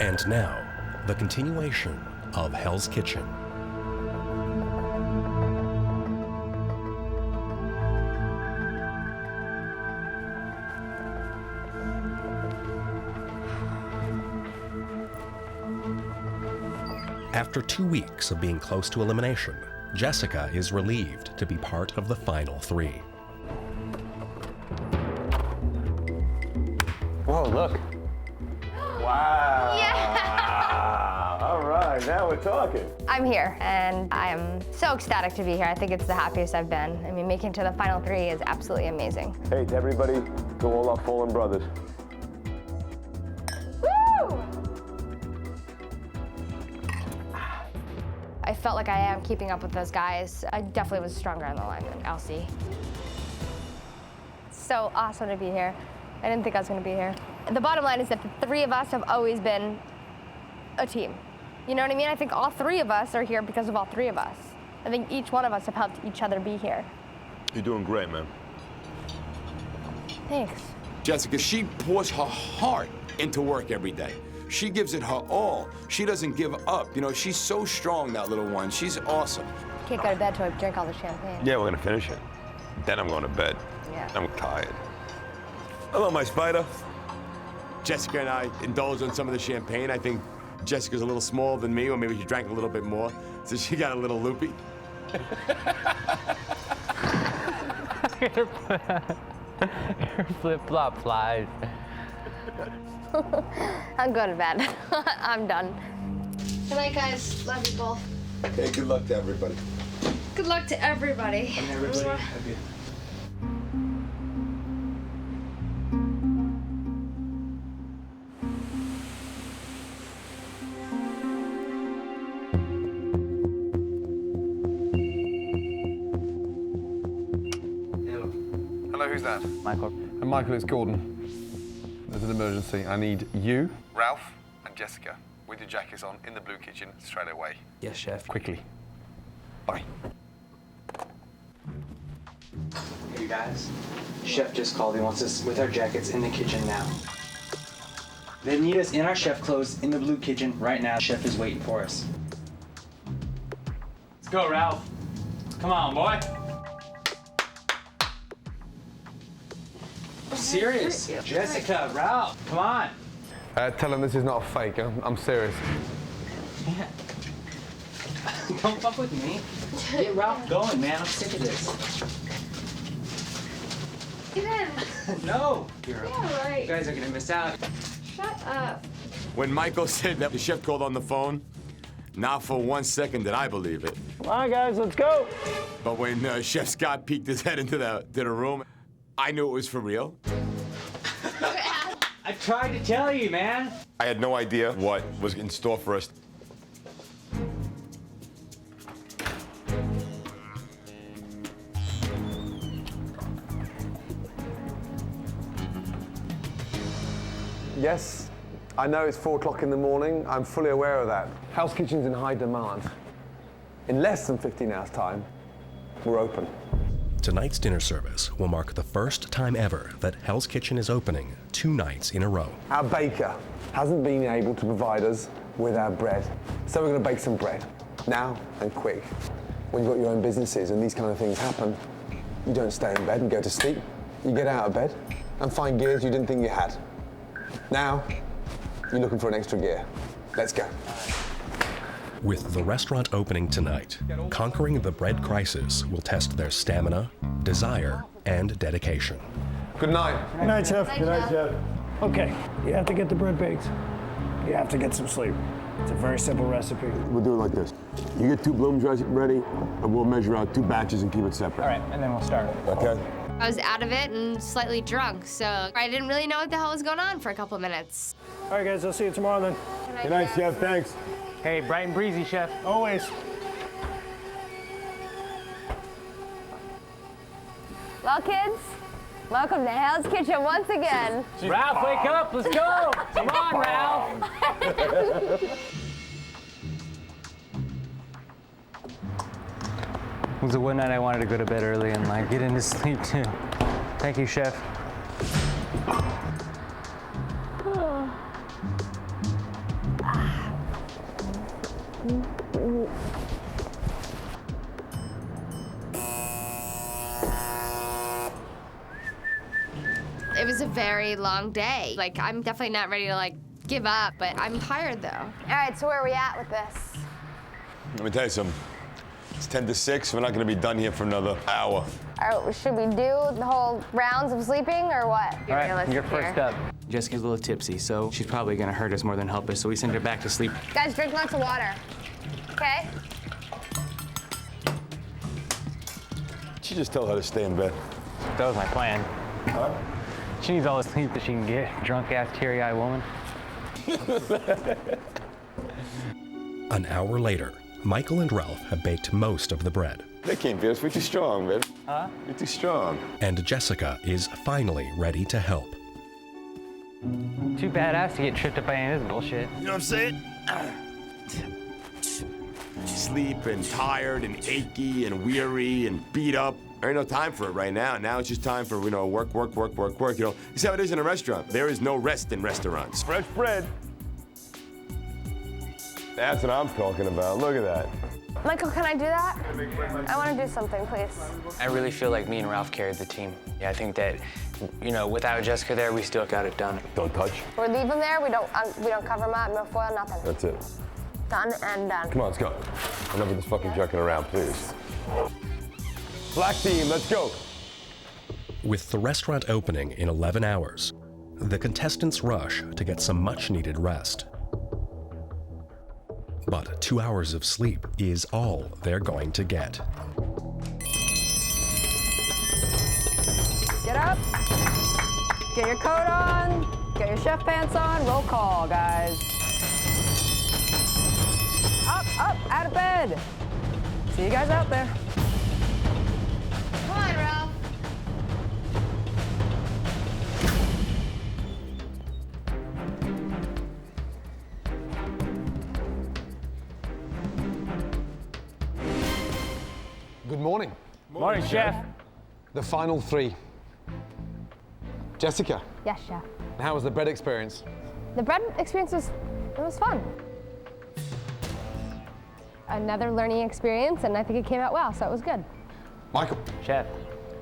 And now, the continuation of Hell's Kitchen. After 2 weeks of being close to elimination, Jessica is relieved to be part of the final 3. Whoa, look. Wow. Yeah. All right, now we're talking. I'm here, and I am so ecstatic to be here. I think it's the happiest I've been. I mean, making it to the final 3 is absolutely amazing. Hey, to everybody, to all our fallen brothers. Woo! I felt like I am keeping up with those guys. I definitely was stronger on the line than Elsie. It's so awesome to be here. I didn't think I was going to be here. The bottom line is that the 3 of us have always been a team. You know what I mean? I think all 3 of us are here because of all 3 of us. I think each one of us have helped each other be here. You're doing great, man. Thanks. Jessica, she pours her heart into work every day. She gives it her all. She doesn't give up. You know, she's so strong, that little one. She's awesome. Can't go to bed till I drink all the champagne. Yeah, we're gonna finish it. Then I'm going to bed. Yeah. I'm tired. Hello, my spider. Jessica and I indulged on some of the champagne. I think Jessica's a little smaller than me, or maybe she drank a little bit more, so she got a little loopy. Your flip-flop flies. I'm going to bed. I'm done. Good night, guys. Love you both. Hey, good luck to everybody. Good luck to everybody. Hello, who's that? Michael. And Michael, it's Gordon. There's an emergency. I need you, Ralph, and Jessica with your jackets on in the blue kitchen straight away. Yes, chef. Quickly. Bye. Hey, you guys. Chef just called. He wants us with our jackets in the kitchen now. They need us in our chef clothes in the blue kitchen right now. Chef is waiting for us. Let's go, Ralph. Come on, boy. I'm serious. Jessica, Ralph, come on. Tell them this is not a fake. I'm serious. Yeah. Don't fuck with me. Get Ralph going, man. I'm sick of this. Get in. No. Yeah, right. You guys are gonna miss out. Shut up. When Michael said that the chef called on the phone, not for 1 second did I believe it. Come on, guys, let's go. But when Chef Scott peeked his head into the room, I knew it was for real. I tried to tell you, man. I had no idea what was in store for us. Yes, I know it's 4 o'clock in the morning. I'm fully aware of that. Hell's Kitchen's in high demand. In less than 15 hours' time, we're open. Tonight's dinner service will mark the first time ever that Hell's Kitchen is opening 2 nights in a row. Our baker hasn't been able to provide us with our bread, so we're going to bake some bread, now and quick. When you've got your own businesses and these kind of things happen, you don't stay in bed and go to sleep. You get out of bed and find gears you didn't think you had. Now, you're looking for an extra gear. Let's go. With the restaurant opening tonight, conquering the bread crisis will test their stamina, desire, and dedication. Good night. Good night, Chef. Good night, Chef. Okay, you have to get the bread baked. You have to get some sleep. It's a very simple recipe. We'll do it like this. You get 2 blooms ready, and we'll measure out 2 batches and keep it separate. All right, and then we'll start. Okay? I was out of it and slightly drunk, so I didn't really know what the hell was going on for a couple of minutes. All right, guys, I'll see you tomorrow then. Good night, Chef. Thanks. Hey, bright and breezy, chef. Always. Well, kids, welcome to Hell's Kitchen once again. Ralph, wake up, let's go. Come on, Ralph. It was a one night I wanted to go to bed early and like get into sleep too. Thank you, chef. It was a very long day. Like, I'm definitely not ready to, like, give up, but I'm tired, though. All right, so where are we at with this? Let me tell you something. It's 10 to 6. We're not going to be done here for another hour. All right, should we do the whole rounds of sleeping, or what? All right, you're first up. Jessica's a little tipsy, so she's probably gonna hurt us more than help us, so we send her back to sleep. Guys, drink lots of water, okay? She just tell her to stay in bed. That was my plan. Huh? She needs all the sleep that she can get. Drunk-ass, teary-eyed woman. An hour later, Michael and Ralph have baked most of the bread. They can't beat us. We're too strong, man. Huh? We're too strong. And Jessica is finally ready to help. Too badass to get tripped up by any of this bullshit. You know what I'm saying? Sleep and tired and achy and weary and beat up. There ain't no time for it right now. Now it's just time for, you know, work. You know, you see how it is in a restaurant. There is no rest in restaurants. Fresh bread. That's what I'm talking about. Look at that. Michael, can I do that? I want to do something, please. I really feel like me and Ralph carried the team. Yeah, I think that, you know, without Jessica there, we still got it done. Don't touch. We're leaving there. We don't cover them up. No foil, nothing. That's it. Done and done. Come on, let's go. Enough of this fucking jerking around, please. Black team, let's go. With the restaurant opening in 11 hours, the contestants rush to get some much-needed rest. But 2 hours of sleep is all they're going to get. Get up, get your coat on, get your chef pants on, roll call, guys. Up, out of bed. See you guys out there. Come on, Ralph. Good morning. Morning, Chef. The final three. Jessica, Yes, chef. how was the bread experience? The bread experience was fun. Another learning experience, and I think it came out well, so it was good. Michael, Chef,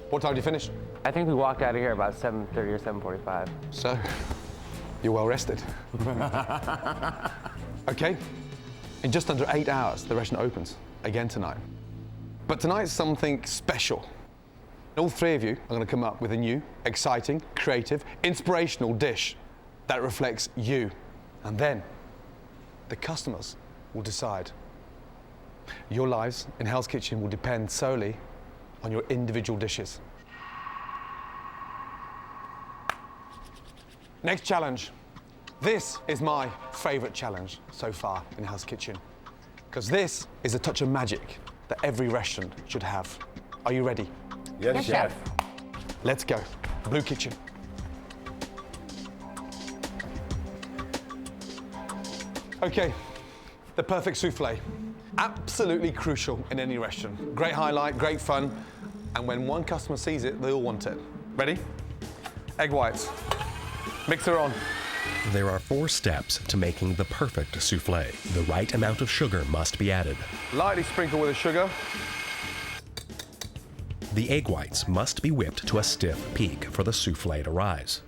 what time did you finish? I think we walked out of here about 7:30 or 7:45. So, you're well rested. Okay, in just under 8 hours, the restaurant opens again tonight. But tonight's something special. All three of you are going to come up with a new, exciting, creative, inspirational dish that reflects you. And then the customers will decide. Your lives in Hell's Kitchen will depend solely on your individual dishes. Next challenge. This is my favorite challenge so far in Hell's Kitchen, because this is a touch of magic that every restaurant should have. Are you ready? Yes, chef. Let's go. Blue Kitchen. Okay, the perfect soufflé. Absolutely crucial in any restaurant. Great highlight, great fun, and when one customer sees it, they all want it. Ready? Egg whites. Mixer on. There are 4 steps to making the perfect souffle. The right amount of sugar must be added. Lightly sprinkle with the sugar. The egg whites must be whipped to a stiff peak for the souffle to rise.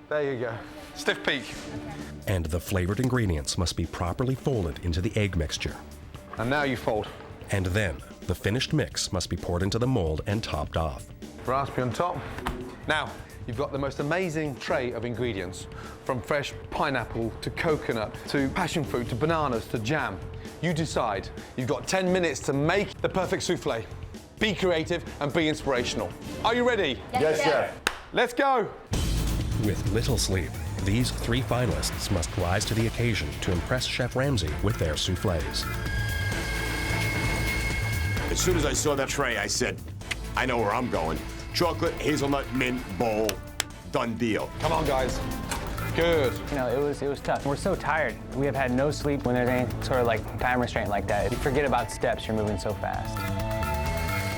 There you go. Stiff peak. And the flavored ingredients must be properly folded into the egg mixture. And now you fold. And then the finished mix must be poured into the mold and topped off. Raspberry on top. Now, you've got the most amazing tray of ingredients, from fresh pineapple to coconut to passion fruit to bananas to jam. You decide. You've got 10 minutes to make the perfect souffle. Be creative and be inspirational. Are you ready? Yes, chef. Let's go. With little sleep, these 3 finalists must rise to the occasion to impress Chef Ramsay with their souffles. As soon as I saw that tray, I said, I know where I'm going. Chocolate, hazelnut, mint, bowl, done deal. Come on, guys. Good. You know, it was tough. We're so tired. We have had no sleep when there's any sort of like time restraint like that. You forget about steps, you're moving so fast.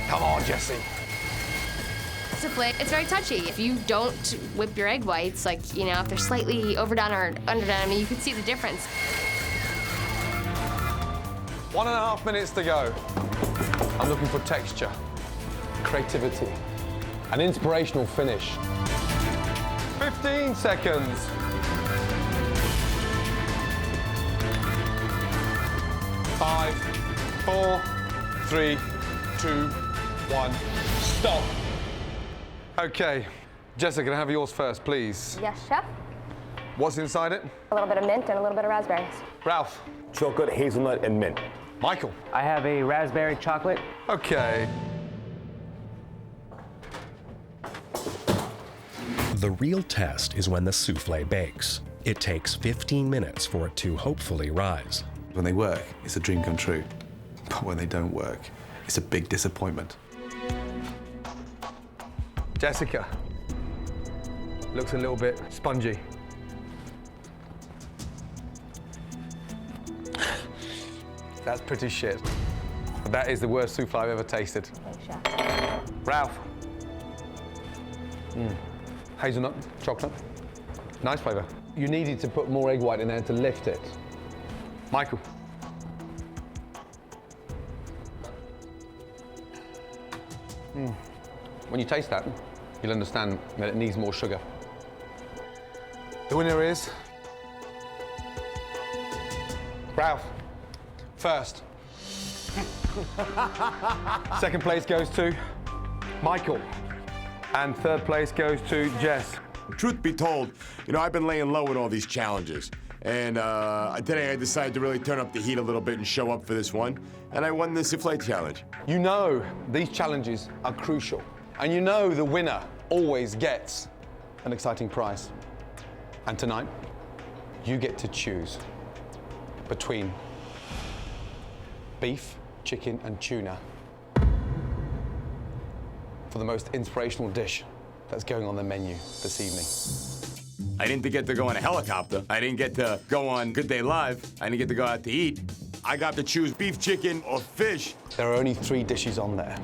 Come on, Jesse. Souffle, it's very touchy. If you don't whip your egg whites, like, you know, if they're slightly overdone or underdone, I mean, you can see the difference. 1.5 minutes to go. I'm looking for texture, creativity, an inspirational finish. 15 seconds. 5, 4, 3, 2, 1. Stop. Okay. Jessica, can I have yours first, please? Yes, chef. What's inside it? A little bit of mint and a little bit of raspberries. Ralph. Chocolate, hazelnut, and mint. Michael. I have a raspberry chocolate. Okay. The real test is when the soufflé bakes. It takes 15 minutes for it to hopefully rise. When they work, it's a dream come true. But when they don't work, it's a big disappointment. Jessica. Looks a little bit spongy. That's pretty shit. That is the worst souffle I've ever tasted. Thanks, chef. Ralph. Hazelnut, chocolate. Nice flavour. You needed to put more egg white in there to lift it. Michael. When you taste that, you'll understand that it needs more sugar. The winner is Ralph. First. Second place goes to Michael. And third place goes to Jess. Truth be told, you know, I've been laying low in all these challenges. And today I decided to really turn up the heat a little bit and show up for this one. And I won the souffle challenge. You know these challenges are crucial. And you know the winner always gets an exciting prize. And tonight, you get to choose between beef, chicken, and tuna for the most inspirational dish that's going on the menu this evening. I didn't get to go on a helicopter. I didn't get to go on Good Day Live. I didn't get to go out to eat. I got to choose beef, chicken, or fish. There are only 3 dishes on there,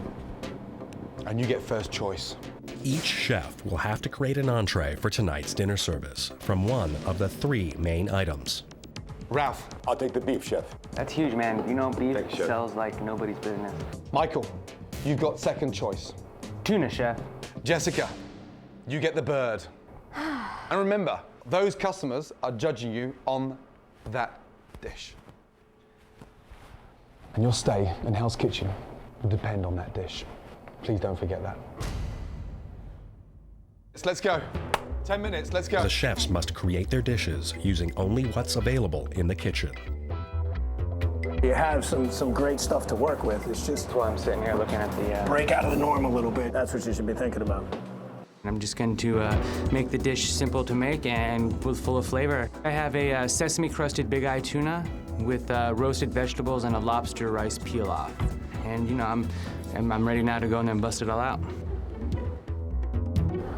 and you get first choice. Each chef will have to create an entree for tonight's dinner service from one of the 3 main items. Ralph. I'll take the beef, chef. That's huge, man. You know, beef Thanks, chef. sells like nobody's business. Michael, you got second choice. Tuna, chef. Jessica, you get the bird. And remember, those customers are judging you on that dish. And your stay in Hell's Kitchen will depend on that dish. Please don't forget that. Let's go. 10 minutes, let's go. The chefs must create their dishes using only what's available in the kitchen. You have some great stuff to work with. It's just That's why I'm sitting here looking at the... break out of the norm a little bit. That's what you should be thinking about. I'm just going to make the dish simple to make and full of flavor. I have a sesame-crusted big eye tuna with roasted vegetables and a lobster rice peel-off. And, you know, I'm ready now to go in there and bust it all out.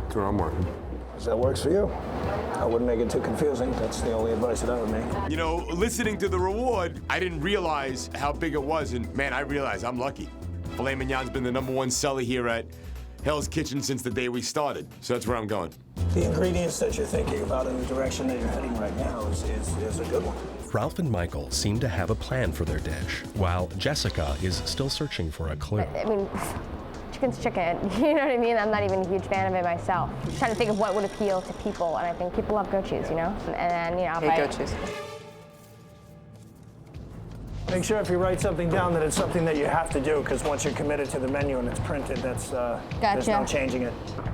That's where I'm working. If that works for you, I wouldn't make it too confusing. That's the only advice that I would make. You know, listening to the reward, I didn't realize how big it was. And man, I realized I'm lucky. Filet mignon's been the #1 seller here at Hell's Kitchen since the day we started. So that's where I'm going. The ingredients that you're thinking about in the direction that you're heading right now is a good one. Ralph and Michael seem to have a plan for their dish, while Jessica is still searching for a clue. I mean, chicken's chicken. You know what I mean? I'm not even a huge fan of it myself. I'm trying to think of what would appeal to people, and I think people love goat cheese, you know? And then, you know, Hate goat cheese. Make sure if you write something down that it's something that you have to do, because once you're committed to the menu and it's printed, there's no changing it.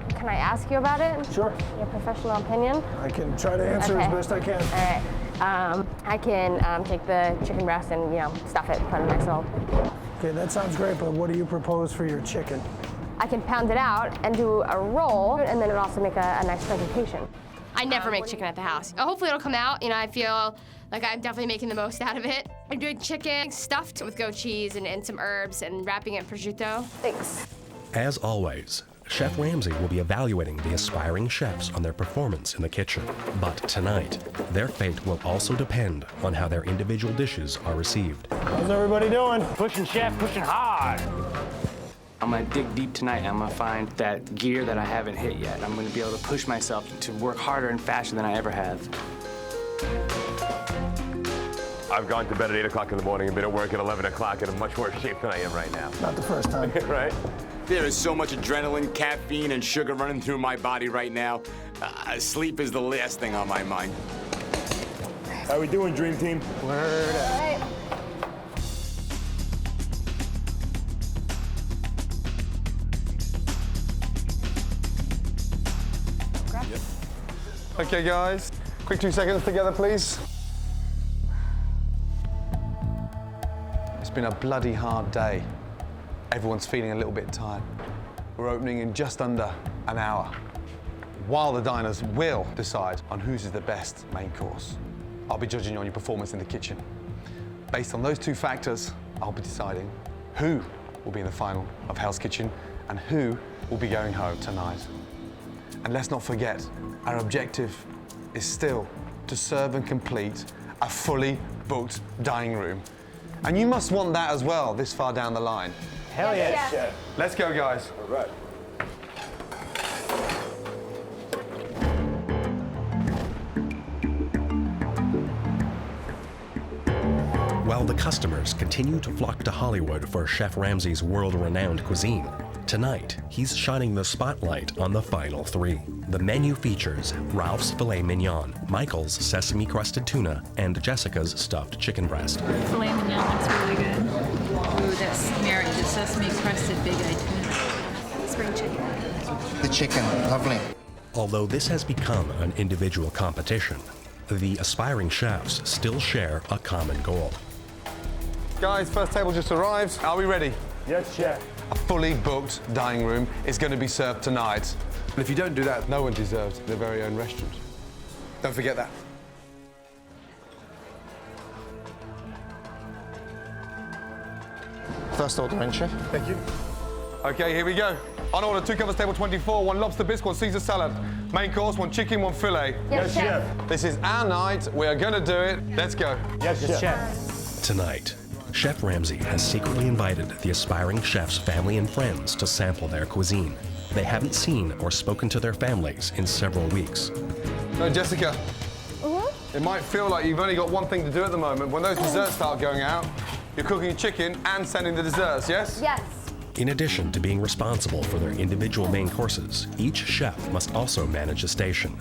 Can I ask you about it? Sure. Your professional opinion? I can try to answer as best I can. All right. I can take the chicken breast and, you know, stuff it, put it in a nice little... Okay, that sounds great, but what do you propose for your chicken? I can pound it out and do a roll, and then it would also make a nice presentation. I never make chicken at the house. Hopefully it'll come out. You know, I feel like I'm definitely making the most out of it. I'm doing chicken stuffed with goat cheese and some herbs and wrapping it in prosciutto. Thanks. As always, Chef Ramsay will be evaluating the aspiring chefs on their performance in the kitchen. But tonight, their fate will also depend on how their individual dishes are received. How's everybody doing? Pushing, chef, pushing hard. I'm gonna dig deep tonight and I'm gonna find that gear that I haven't hit yet. I'm gonna be able to push myself to work harder and faster than I ever have. I've gone to bed at 8 o'clock in the morning and been at work at 11 o'clock in a much worse shape than I am right now. Not the first time. Right? There is so much adrenaline, caffeine, and sugar running through my body right now. Sleep is the last thing on my mind. How we doing, Dream Team? Word up. Okay, guys. Quick 2 seconds together, please. It's been a bloody hard day. Everyone's feeling a little bit tired. We're opening in just under an hour, while the diners will decide on whose is the best main course. I'll be judging on your performance in the kitchen. Based on those 2 factors, I'll be deciding who will be in the final of Hell's Kitchen and who will be going home tonight. And let's not forget, our objective is still to serve and complete a fully booked dining room. And you must want that as well this far down the line. Hell yes, Chef. Let's go, guys. All right. While the customers continue to flock to Hollywood for Chef Ramsay's world-renowned cuisine, tonight he's shining the spotlight on the final 3. The menu features Ralph's filet mignon, Michael's sesame-crusted tuna, and Jessica's stuffed chicken breast. Filet mignon looks really good. Ooh, that's married the sesame-crusted big eye tuna. Spring chicken. The chicken, lovely. Although this has become an individual competition, the aspiring chefs still share a common goal. Guys, first table just arrived. Are we ready? Yes, Chef. A fully booked dining room is going to be served tonight. And if you don't do that, no one deserves their very own restaurant. Don't forget that. First order in, Chef. Thank you. Okay, here we go. On order, 2 covers table 24, 1 lobster bisque, 1 Caesar salad. Main course, 1 chicken, 1 fillet. Yes, Chef. This is our night. We are going to do it. Let's go. Yes, Chef. Tonight, Chef Ramsay has secretly invited the aspiring chef's family and friends to sample their cuisine. They haven't seen or spoken to their families in several weeks. So, Jessica, it might feel like you've only got one thing to do at the moment. When those desserts start going out, you're cooking chicken and sending the desserts, yes? Yes. In addition to being responsible for their individual main courses, each chef must also manage a station.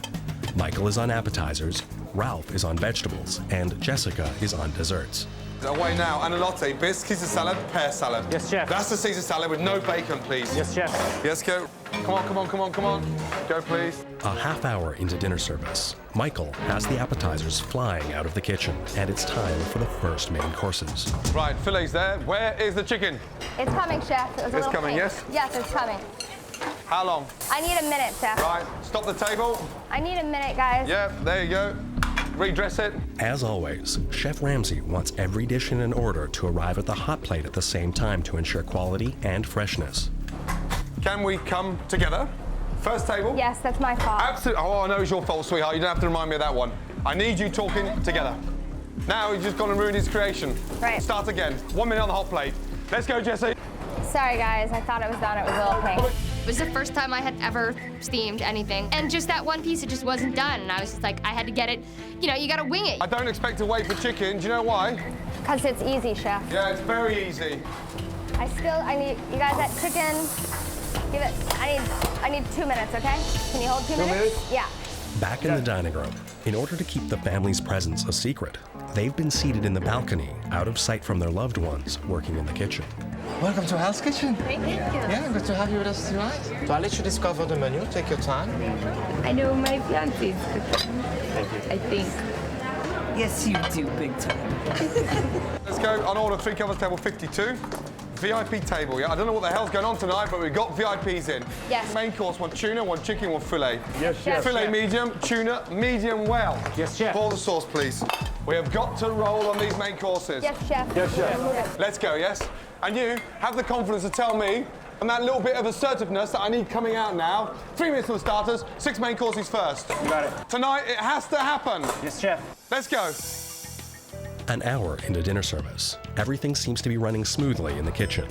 Michael is on appetizers, Ralph is on vegetables, and Jessica is on desserts. Away now, and a latte, bisque, Caesar salad, pear salad. Yes, Chef. That's the Caesar salad with no bacon, please. Yes, Chef. Yes, go. Come on, come on, come on, come on. Go, please. A half hour into dinner service, Michael has the appetizers flying out of the kitchen, and it's time for the first main courses. Right, filet's there. Where is the chicken? It's coming, Chef. It was a It's little coming, pink. yes? Yes, it's coming. How long? I need a minute, Chef. Right, stop the table. I need a minute, guys. Yeah, there you go. Redress it. As always, Chef Ramsay wants every dish in an order to arrive at the hot plate at the same time to ensure quality and freshness. Can we come together? First table. Yes, that's my fault. Absolutely. Oh, I know it's your fault, sweetheart. You don't have to remind me of that one. I need you talking together. Now he's just gone and ruined his creation. Right. Start again. 1 minute on the hot plate. Let's go, Jesse. Sorry, guys. I thought it was done. It was a little pink. It was the first time I had ever steamed anything. And just that one piece, it just wasn't done. And I was just like, I had to get it. You know, you gotta wing it. I don't expect to wait for chicken. Do you know why? Because it's easy, Chef. Yeah, it's very easy. I need, you guys, that chicken, give it, I need 2 minutes, okay? Can you hold 2 minutes? Yeah. Back in the dining room, in order to keep the family's presence a secret, they've been seated in the balcony, out of sight from their loved ones, working in the kitchen. Welcome to Hell's Kitchen. Thank you. Yeah, good to have you with us tonight. So I'll let you discover the menu. Take your time. I know my fiance's cooking. I think. Yes, you do, big time. Let's go. On order, 3 covers, table 52. VIP table, yeah? I don't know what the hell's going on tonight, but we've got VIPs in. Yes. Main course, 1 tuna, 1 chicken, 1 fillet. Yes, Chef. Fillet medium, tuna medium well. Yes, Chef. Pour the sauce, please. We have got to roll on these main courses. Yes, Chef. Yes, Chef. Let's go, yes? And you have the confidence to tell me, and that little bit of assertiveness that I need coming out now, 3 minutes for the starters, 6 main courses first. Got it. Tonight, it has to happen. Yes, Chef. Let's go. An hour into dinner service, everything seems to be running smoothly in the kitchen.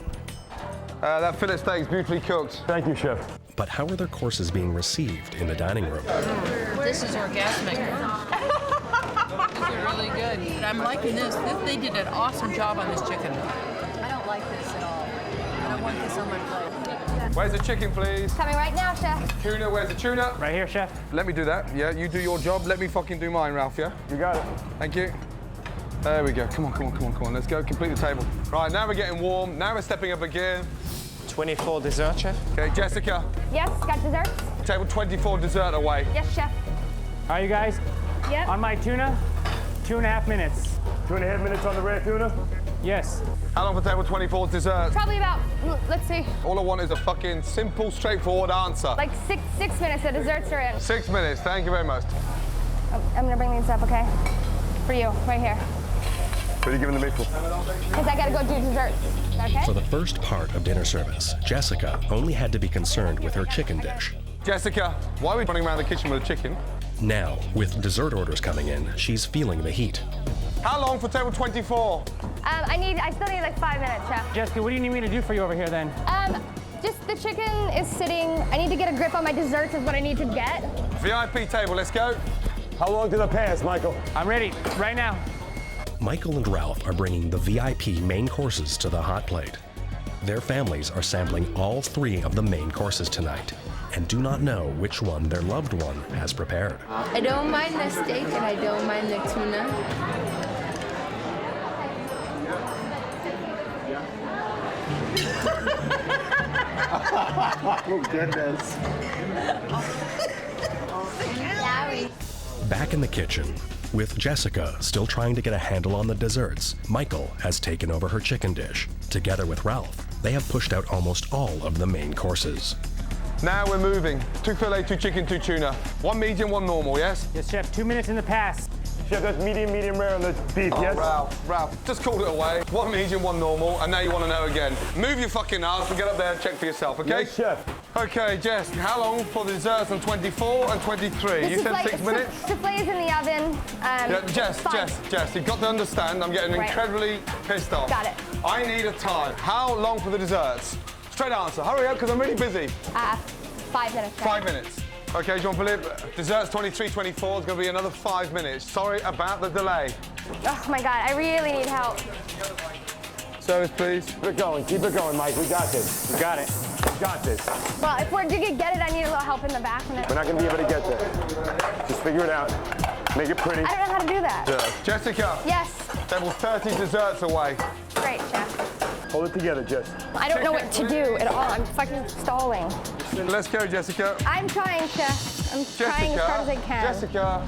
That fillet steak is beautifully cooked. Thank you, Chef. But how are their courses being received in the dining room? This is orgasmic. These are really good. But I'm liking this. They did an awesome job on this chicken. I don't like this at all. I don't want this on my plate. Where's the chicken, please? Coming right now, chef. Tuna, where's the tuna? Right here, chef. Let me do that. Yeah, you do your job. Let me fucking do mine, Ralph, yeah? You got it. Thank you. There we go. Come on, come on, come on, come on. Let's go. Complete the table. Right, now we're getting warm. Now we're stepping up a gear. 24 dessert, chef. Okay, Jessica. Yes, got desserts? Table 24 dessert away. Yes, chef. All right, you guys. Yep. On my tuna, 2.5 minutes. 2.5 minutes on the rare tuna? Yes. How long for table 24 dessert? Probably about, let's see, All I want is a fucking simple, straightforward answer. like six minutes. The desserts are in. 6 minutes. Thank you very much. I'm gonna bring these up, okay? For you, right here. What are you giving the meat for? Because I gotta go do desserts. Okay? For the first part of dinner service, Jessica only had to be concerned with her chicken dish. Jessica, why are we running around the kitchen with a chicken? Now, with dessert orders coming in, she's feeling the heat. How long for table 24? I still need like 5 minutes, chef. Jessica, what do you need me to do for you over here then? Just the chicken is sitting. I need to get a grip on my desserts is what I need to get. VIP table, let's go. How long do the pass, Michael? I'm ready, right now. Michael and Ralph are bringing the VIP main courses to the hot plate. Their families are sampling all 3 of the main courses tonight and do not know which one their loved one has prepared. I don't mind the steak and I don't mind the tuna. Oh, goodness. Back in the kitchen, with Jessica still trying to get a handle on the desserts, Michael has taken over her chicken dish. Together with Ralph, they have pushed out almost all of the main courses. Now we're moving. 2 filet, 2 chicken, 2 tuna. 1 medium, 1 normal, yes? Yes, chef, 2 minutes in the pass. Chef, that's medium rare on the beef, yes? Ralph, just called it away. 1 medium, 1 normal, and now you want to know again. Move your fucking ass and get up there and check for yourself, okay? Yes, chef. Okay, Jess, how long for the desserts on 24 and 23? You said 6 minutes? Soufflé is in the oven. Yeah, Jess, you've got to understand, I'm getting incredibly pissed off. Got it. I need a time. How long for the desserts? Straight answer. Hurry up, because I'm really busy. 5 minutes. 5 minutes. Okay, Jean-Philippe, desserts 23, 24 is going to be another 5 minutes. Sorry about the delay. Oh my God, I really need help. Service, please. Keep it going, Mike. We got this. We got it. We got this. Well, if we're gonna get it, I need a little help in the back. We're not going to be able to get there. Just figure it out. Make it pretty. I don't know how to do that. Jessica. Yes. Table 30 desserts away. Great, chef. Hold it together, Jess. I don't know what to do at all. I'm fucking stalling. Let's go, Jessica. I'm trying, chef. I'm trying as hard as I can. Jessica.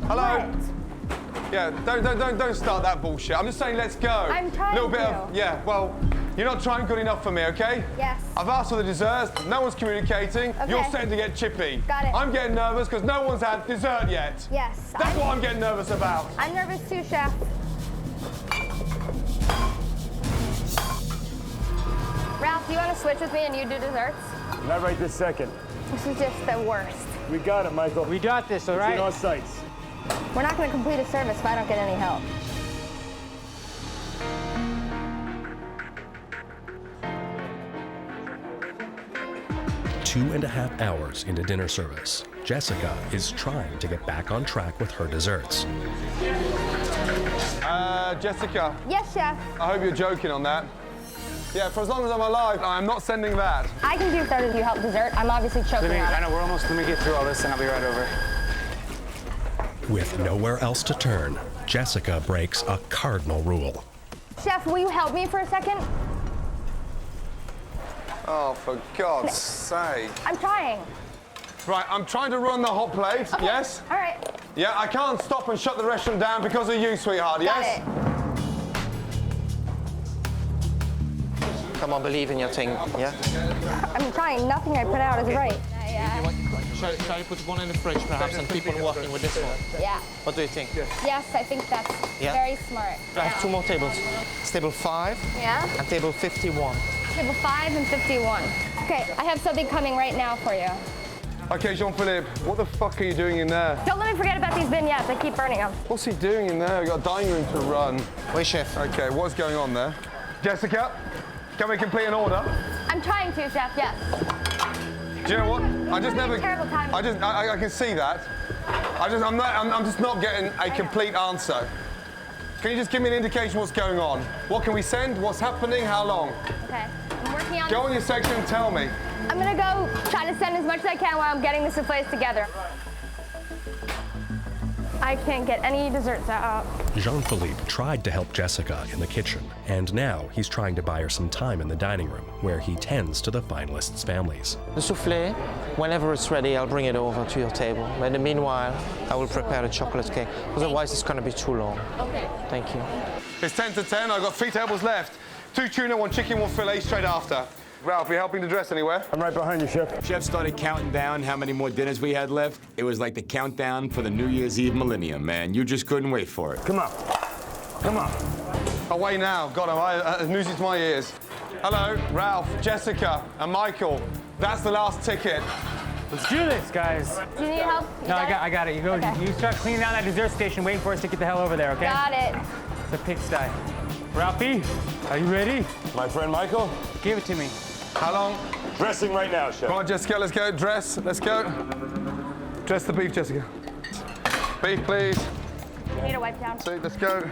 Hello. What? Yeah, don't start that bullshit. I'm just saying, let's go. I'm trying Little bit to. of, yeah, well, you're not trying good enough for me, okay? Yes. I've asked for the desserts. No one's communicating. Okay. You're starting to get chippy. Got it. I'm getting nervous because no one's had dessert yet. Yes. That's what I'm getting nervous about. I'm nervous too, chef. Ralph, do you want to switch with me and you do desserts? Not right this second. This is just the worst. We got it, Michael. We got this, all right? It's in our sights. We're not going to complete a service if I don't get any help. Two and a half hours into dinner service, Jessica is trying to get back on track with her desserts. Jessica. Yes, chef. I hope you're joking on that. Yeah, for as long as I'm alive, I'm not sending that. I can do 30 if you help dessert. I'm obviously choking on I it. know, let me get through all this and I'll be right over. With nowhere else to turn, Jessica breaks a cardinal rule. Chef, will you help me for a second? Oh, for God's sake. I'm trying. Right, I'm trying to run the hot plate, Okay. yes? All right. Yeah, I can't stop and shut the restaurant down because of you, sweetheart, yes? Got it. Come on, believe in your thing, yeah? I'm trying. Nothing I put out is right. Shall you put one in the fridge, perhaps, and keep on working with this one? Yeah. What do you think? Yes, I think that's very smart. I have 2 more tables. It's table 5 Yeah? and table 51. Table 5 and 51. Okay, I have something coming right now for you. Okay, Jean-Philippe, what the fuck are you doing in there? Don't let me forget about these vignettes. I keep burning them. What's he doing in there? We've got a dining room to run. Wait, chef. Okay, what's going on there? Jessica, can we complete an order? I'm trying to, chef, yes. Do you know what? I just never. Terrible timing. I can see that. I'm just not getting a complete answer. Can you just give me an indication what's going on? What can we send? What's happening? How long? Okay, I'm working on Go on your section and tell me. I'm gonna go try to send as much as I can while I'm getting the soufflés together. I can't get any desserts out. Jean-Philippe tried to help Jessica in the kitchen, and now he's trying to buy her some time in the dining room, where he tends to the finalists' families. The soufflé, whenever it's ready, I'll bring it over to your table. In the meanwhile, I will prepare the chocolate cake. Otherwise, it's going to be too long. Okay. Thank you. It's 10 to 10. I've got 3 tables left. 2 tuna, 1 chicken, 1 fillet straight after. Ralph, are you helping to dress anywhere? I'm right behind you, Chef. Chef started counting down how many more dinners we had left. It was like the countdown for the New Year's Eve millennium, man. You just couldn't wait for it. Come on. Come on. Away now. God, music to my ears. Hello, Ralph, Jessica, and Michael. That's the last ticket. Let's do this, guys. Do you need help? No, I got it. You go. Okay. You start cleaning out that dessert station, waiting for us to get the hell over there, okay? Got it. It's a pigsty. Ralphie, are you ready? My friend Michael? Give it to me. How long? Dressing right now, Chef. Come on, Jessica, let's go. Dress, let's go. Dress the beef, Jessica. Beef, please. You need a wipe down. See, let's go.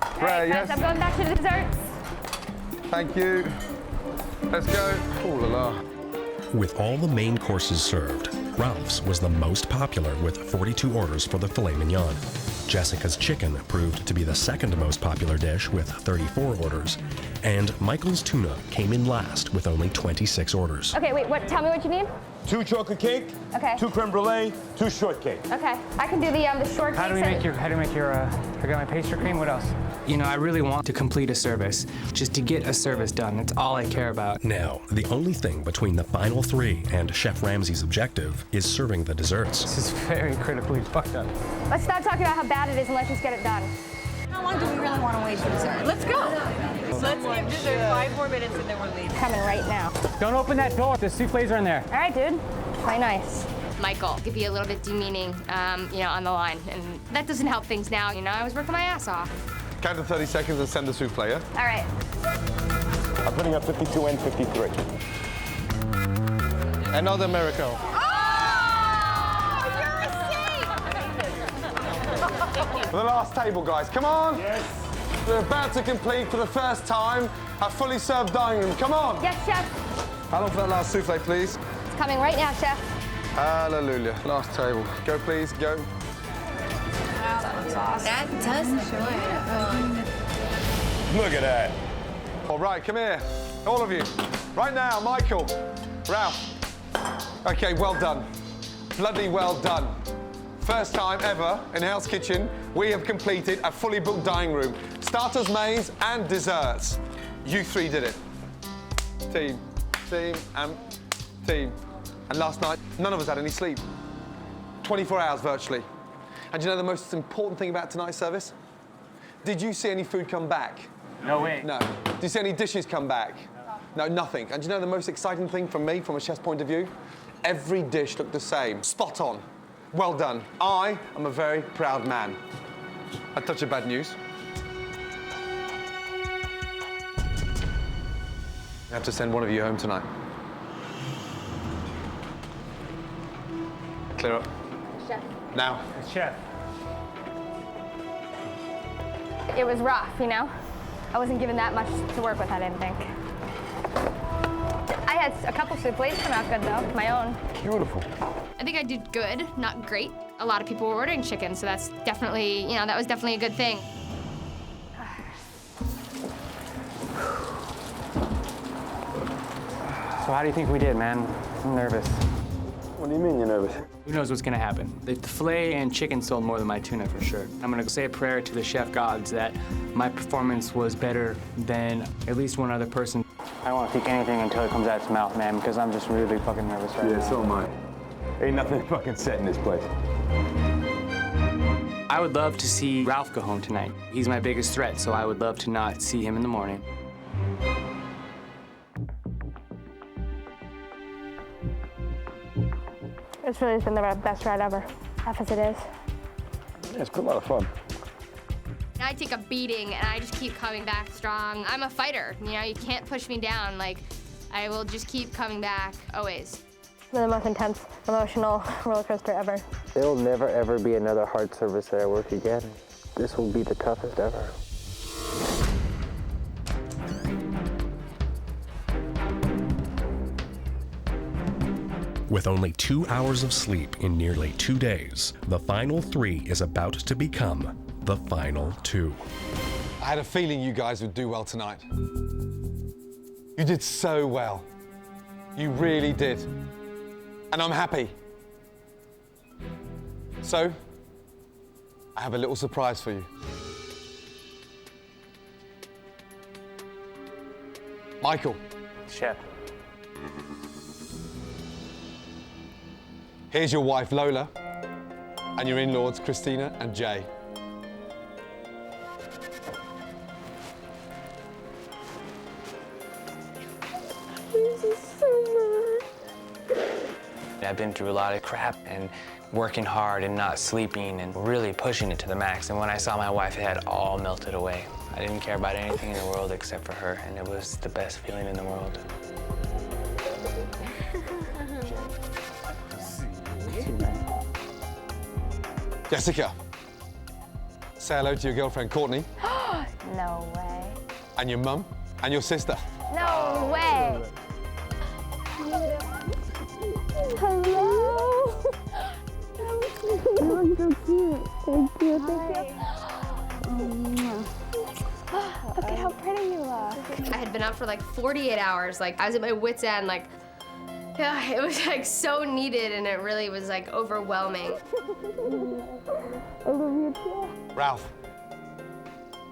All right, yes. I'm going back to the desserts. Thank you. Let's go. Ooh la la. With all the main courses served, Ralph's was the most popular with 42 orders for the filet mignon. Jessica's chicken proved to be the second most popular dish with 34 orders, and Michael's tuna came in last with only 26 orders. Okay, wait, tell me what you need. 2 chocolate cake, okay. 2 creme brulee, 2 shortcake. Okay, I can do the shortcake. How do we make your, I got my pastry cream, what else? You know, I really want to complete a service, just to get a service done. That's all I care about. Now, the only thing between the final 3 and Chef Ramsay's objective is serving the desserts. This is very critically fucked up. Let's stop talking about how bad it is and let's just get it done. How long do we really want to wait for dessert? Let's go. Let's give dessert 5 more minutes and then we're leaving. Coming right now. Don't open that door. The soufflés are in there. All right, dude. Play nice. Michael could be a little bit demeaning, on the line, and that doesn't help things now. I was working my ass off. Count to 30 seconds and send the soufflé, yeah? All right. I'm putting up 52 and 53. Another miracle. For the last table, guys, come on. Yes. We're about to complete for the first time a fully served dining room. Come on. Yes, Chef. How long for that last soufflé, please? It's coming right now, Chef. Hallelujah. Last table. Go, please, go. Wow, that looks awesome. That does Look at that. All right, come here. All of you. Right now, Michael, Ralph. Okay, well done. Bloody well done. First time ever in Hell's Kitchen, we have completed a fully booked dining room. Starters, mains, and desserts. You 3 did it. Team, and team. And last night, none of us had any sleep. 24 hours virtually. And do you know the most important thing about tonight's service? Did you see any food come back? No way. No. Did you see any dishes come back? No, nothing. And do you know the most exciting thing from me, from a chef's point of view? Every dish looked the same. Spot on. Well done. I am a very proud man. A touch of bad news. I have to send one of you home tonight. Clear up. Chef. Now. Chef. It was rough, I wasn't given that much to work with, I didn't think. I had a couple soufflés come out good, though, my own. Beautiful. I think I did good, not great. A lot of people were ordering chicken, so that's definitely, that was definitely a good thing. So how do you think we did, man? I'm nervous. What do you mean you're nervous? Who knows what's gonna happen? The filet and chicken sold more than my tuna for sure. I'm gonna say a prayer to the chef gods that my performance was better than at least one other person. I don't want to think anything until it comes out of its mouth, man, because I'm just really fucking nervous right now. Yeah, so am I. Ain't nothing fucking set in this place. I would love to see Ralph go home tonight. He's my biggest threat, so I would love to not see him in the morning. It's really been the best ride ever, tough as it is. Yeah, it's been a lot of fun. I take a beating and I just keep coming back strong. I'm a fighter, you can't push me down. I will just keep coming back, always. It's been the most intense, emotional roller coaster ever. There'll never, ever be another hard service that I work again. This will be the toughest ever. With only 2 hours of sleep in nearly 2 days, the final 3 is about to become the final 2. I had a feeling you guys would do well tonight. You did so well. You really did. And I'm happy. So, I have a little surprise for you. Michael. Chef. Here's your wife, Lola, and your in-laws, Christina and Jay. I've been through a lot of crap and working hard and not sleeping and really pushing it to the max. And when I saw my wife, it had all melted away. I didn't care about anything in the world except for her, and it was the best feeling in the world. Jessica, say hello to your girlfriend, Courtney. No way. And your mum and your sister. No way. Hello. You look so cute. Thank you. Thank you. Look at how pretty you look. I had been up for like 48 hours. Like, I was at my wit's end, like, yeah, it was like so needed, and it really was like overwhelming. I love you too. Ralph,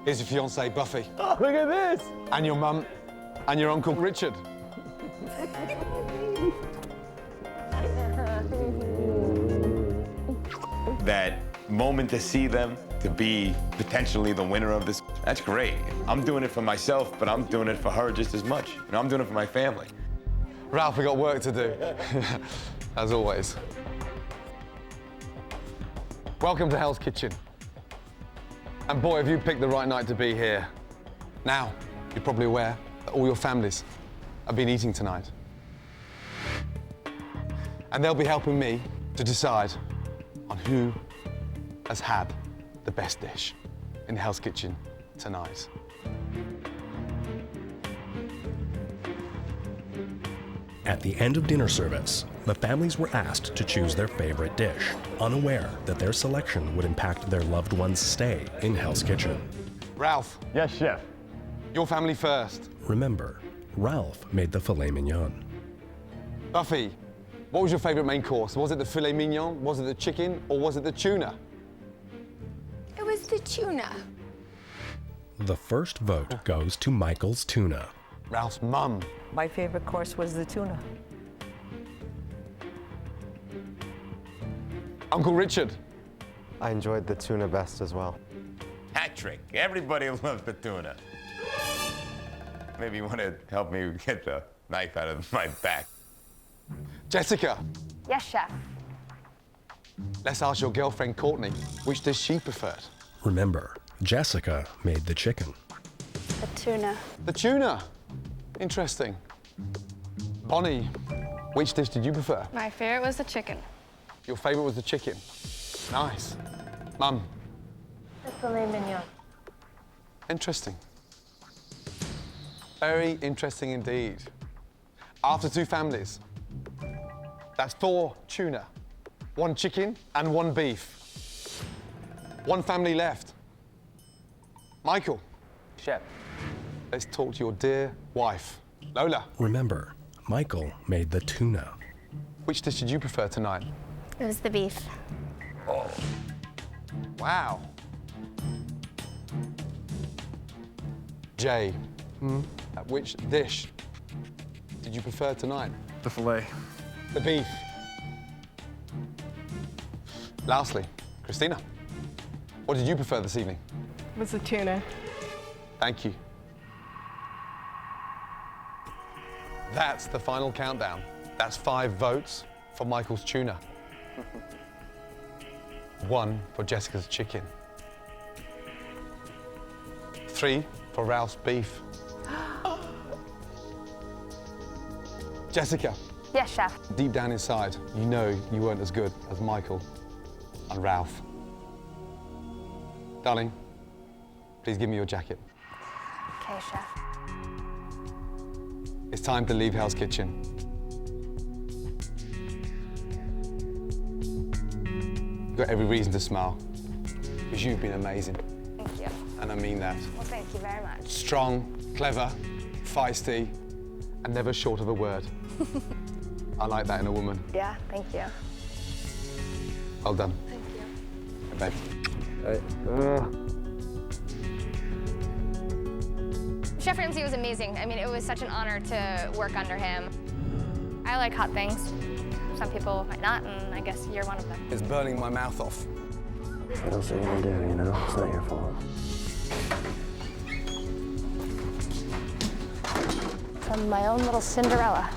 here's your fiancée, Buffy. Oh, look at this. And your mum and your uncle, Richard. That moment to see them, to be potentially the winner of this, that's great. I'm doing it for myself, but I'm doing it for her just as much. You know, I'm doing it for my family. Ralph, we got work to do, as always. Welcome to Hell's Kitchen. And boy, have you picked the right night to be here. Now, you're probably aware that all your families have been eating tonight. And they'll be helping me to decide on who has had the best dish in Hell's Kitchen tonight. At the end of dinner service, the families were asked to choose their favorite dish, unaware that their selection would impact their loved one's stay in Hell's Kitchen. Ralph. Yes, chef. Your family first. Remember, Ralph made the filet mignon. Buffy, what was your favorite main course? Was it the filet mignon, was it the chicken, or was it the tuna? It was the tuna. The first vote goes to Michael's tuna. Ralph's mum. My favorite course was the tuna. Uncle Richard. I enjoyed the tuna best as well. Hat trick. Everybody loves the tuna. Maybe you want to help me get the knife out of my back. Jessica. Yes, chef. Let's ask your girlfriend, Courtney, which dish she preferred. Remember, Jessica made the chicken. The tuna. The tuna. Interesting. Bonnie, which dish did you prefer? My favorite was the chicken. Your favorite was the chicken. Nice. Mum. The filet mignon. Interesting. Very interesting indeed. After 2 families, that's 4 tuna, 1 chicken, and 1 beef. 1 family left. Michael. Chef. Let's talk to your dear wife, Lola. Remember, Michael made the tuna. Which dish did you prefer tonight? It was the beef. Oh. Wow. Jay, which dish did you prefer tonight? The filet. The beef. Lastly, Christina, what did you prefer this evening? It was the tuna. Thank you. That's the final countdown. That's 5 votes for Michael's tuna. 1 for Jessica's chicken. 3 for Ralph's beef. Jessica. Yes, chef. Deep down inside, you know you weren't as good as Michael and Ralph. Darling, please give me your jacket. Okay, chef. It's time to leave Hell's Kitchen. got every reason to smile, because you've been amazing. Thank you. And I mean that. Well, thank you very much. Strong, clever, feisty, and never short of a word. I like that in a woman. Yeah, thank you. Well done. Thank you. Babe. Chef Ramsay was amazing. I mean, it was such an honor to work under him. I like hot things. Some people might not, and I guess you're one of them. It's burning my mouth off. What else are you gonna do, you know? It's not your fault. I'm my own little Cinderella.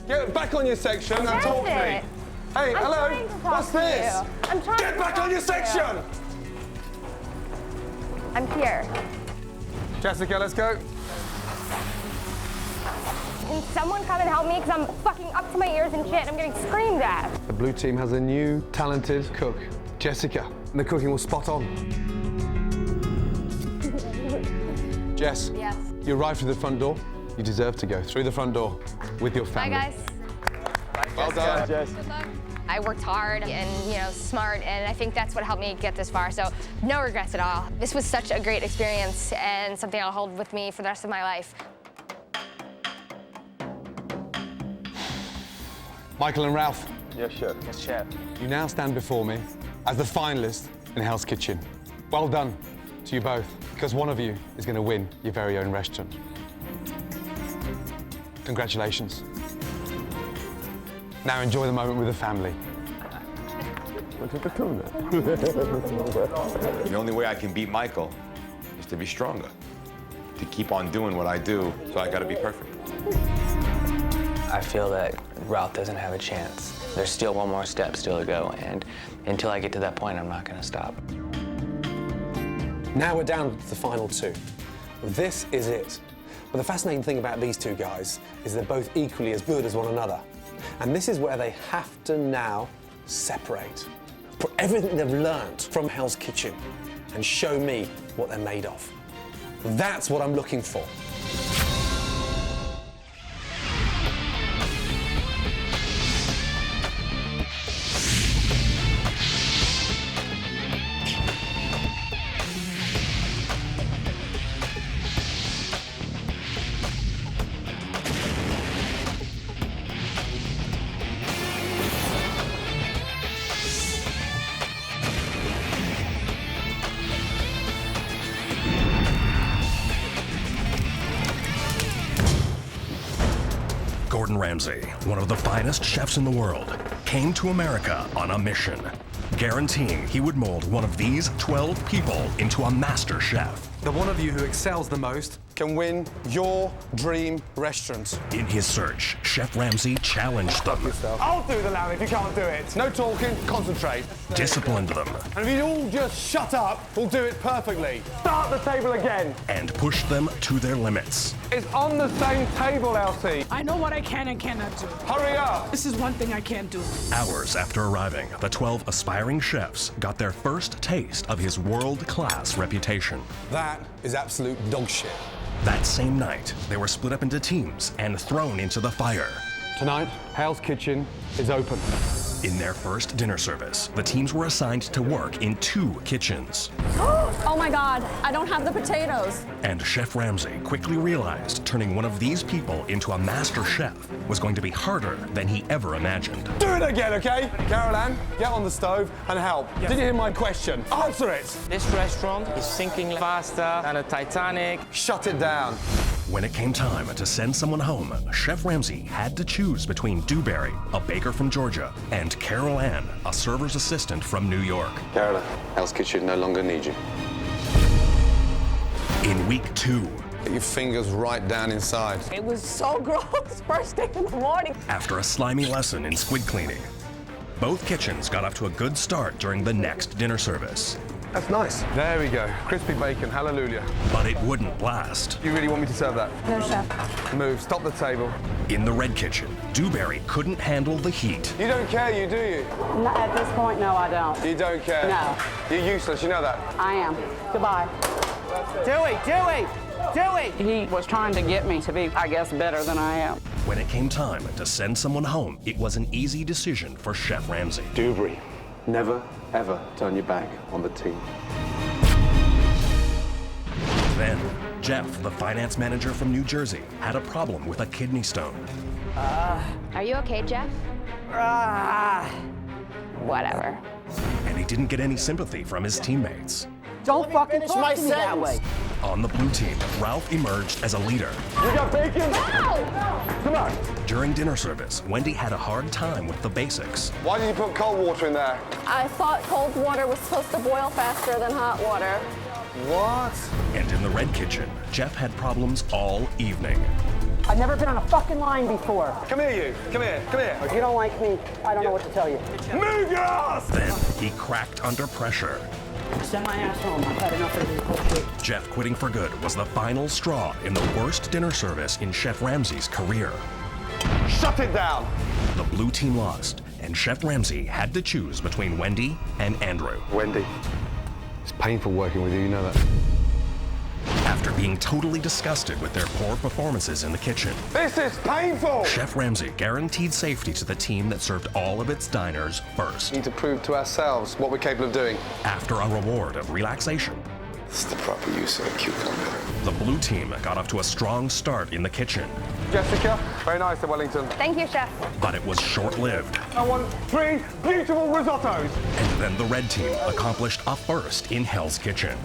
Get back on your section and talk to me. Hey, hello. What's this? I'm trying Get back on your section! I'm here. Jessica, let's go. Can someone come and help me? Because I'm fucking up to my ears in shit. I'm getting screamed at. The blue team has a new talented cook, Jessica. And the cooking was spot on. Jess, yes. You arrived through the front door. You deserve to go through the front door with your family. Bye, guys. Well done, Jess. Good luck. I worked hard and, smart, and I think that's what helped me get this far, so no regrets at all. This was such a great experience and something I'll hold with me for the rest of my life. Michael and Ralph. Yes, chef. Yes, chef. You now stand before me as the finalists in Hell's Kitchen. Well done to you both, because one of you is going to win your very own restaurant. Congratulations. Now enjoy the moment with the family. The only way I can beat Michael is to be stronger, to keep on doing what I do, so I gotta be perfect. I feel that Ralph doesn't have a chance. There's still one more step still to go, and until I get to that point, I'm not gonna stop. Now we're down to the final two. This is it. But the fascinating thing about these two guys is they're both equally as good as one another. And this is where they have to now separate. Put everything they've learned from Hell's Kitchen and show me what they're made of. That's what I'm looking for. Gordon Ramsay, one of the finest chefs in the world, came to America on a mission, guaranteeing he would mold one of these 12 people into a master chef. The one of you who excels the most can win your dream restaurant. In his search, Chef Ramsay challenged them, I'll do the lamb if you can't do it. No talking, concentrate. disciplined them, And if you all just shut up, we'll do it perfectly. Start the table again. and pushed them to their limits. It's on the same table, Elsie. I know what I can and cannot do. Hurry up. This is one thing I can't do. Hours after arriving, the 12 aspiring chefs got their first taste of his world-class reputation. That is absolute dog shit. That same night, they were split up into teams and thrown into the fire. Tonight, Hell's Kitchen is open. In their first dinner service, the teams were assigned to work in 2 kitchens. Oh my God, I don't have the potatoes. And Chef Ramsay quickly realized turning one of these people into a master chef was going to be harder than he ever imagined. Do it again, okay? Carol Ann, get on the stove and help. Did you hear my question? Answer it. This restaurant is sinking faster than a Titanic. Shut it down. When it came time to send someone home, Chef Ramsay had to choose between Dewberry, a baker from Georgia, and Carol Ann, a server's assistant from New York. Carol, Hell's Kitchen no longer needs you. In week 2, Get your fingers right down inside. It was so gross, first thing in the morning. after a slimy lesson in squid cleaning, both kitchens got off to a good start during the next dinner service. That's nice. There we go. Crispy bacon, hallelujah. But it wouldn't last. You really want me to serve that? No, chef. Move, stop the table. In the red kitchen, Dewberry couldn't handle the heat. You don't care, you do you? No, at this point, no, I don't. You don't care? No. You're useless, you know that? I am. Goodbye. Dewey! He was trying to get me to be, I guess, better than I am. When it came time to send someone home, it was an easy decision for Chef Ramsay. Dewberry, Never, ever turn your back on the team. Then, Jeff, the finance manager from New Jersey, had a problem with a kidney stone. Are you okay, Jeff? Whatever. And he didn't get any sympathy from his teammates. Don't fucking talk to me that way. On the blue team, Ralph emerged as a leader. You got bacon? Come on. During dinner service, Wendy had a hard time with the basics. Why did you put cold water in there? I thought cold water was supposed to boil faster than hot water. What? And in the red kitchen, Jeff had problems all evening. I've never been on a fucking line before. Come here, you. Come here, come here. If you don't like me, I don't know what to tell you. Move your ass! Then he cracked under pressure. Send my ass home. I've had enough of this bullshit. Jeff quitting for good was the final straw in the worst dinner service in Chef Ramsay's career. Shut it down! The blue team lost, and Chef Ramsay had to choose between Wendy and Andrew. Wendy, it's painful working with you, you know that. After being totally disgusted with their poor performances in the kitchen, This is painful! Chef Ramsay guaranteed safety to the team that served all of its diners first. We need to prove to ourselves what we're capable of doing. After a reward of relaxation, It's the proper use of a cucumber. the blue team got off to a strong start in the kitchen. Jessica, very nice at Wellington. Thank you, Chef. But it was short-lived. I want 3 beautiful risottos. And then the red team accomplished a first in Hell's Kitchen,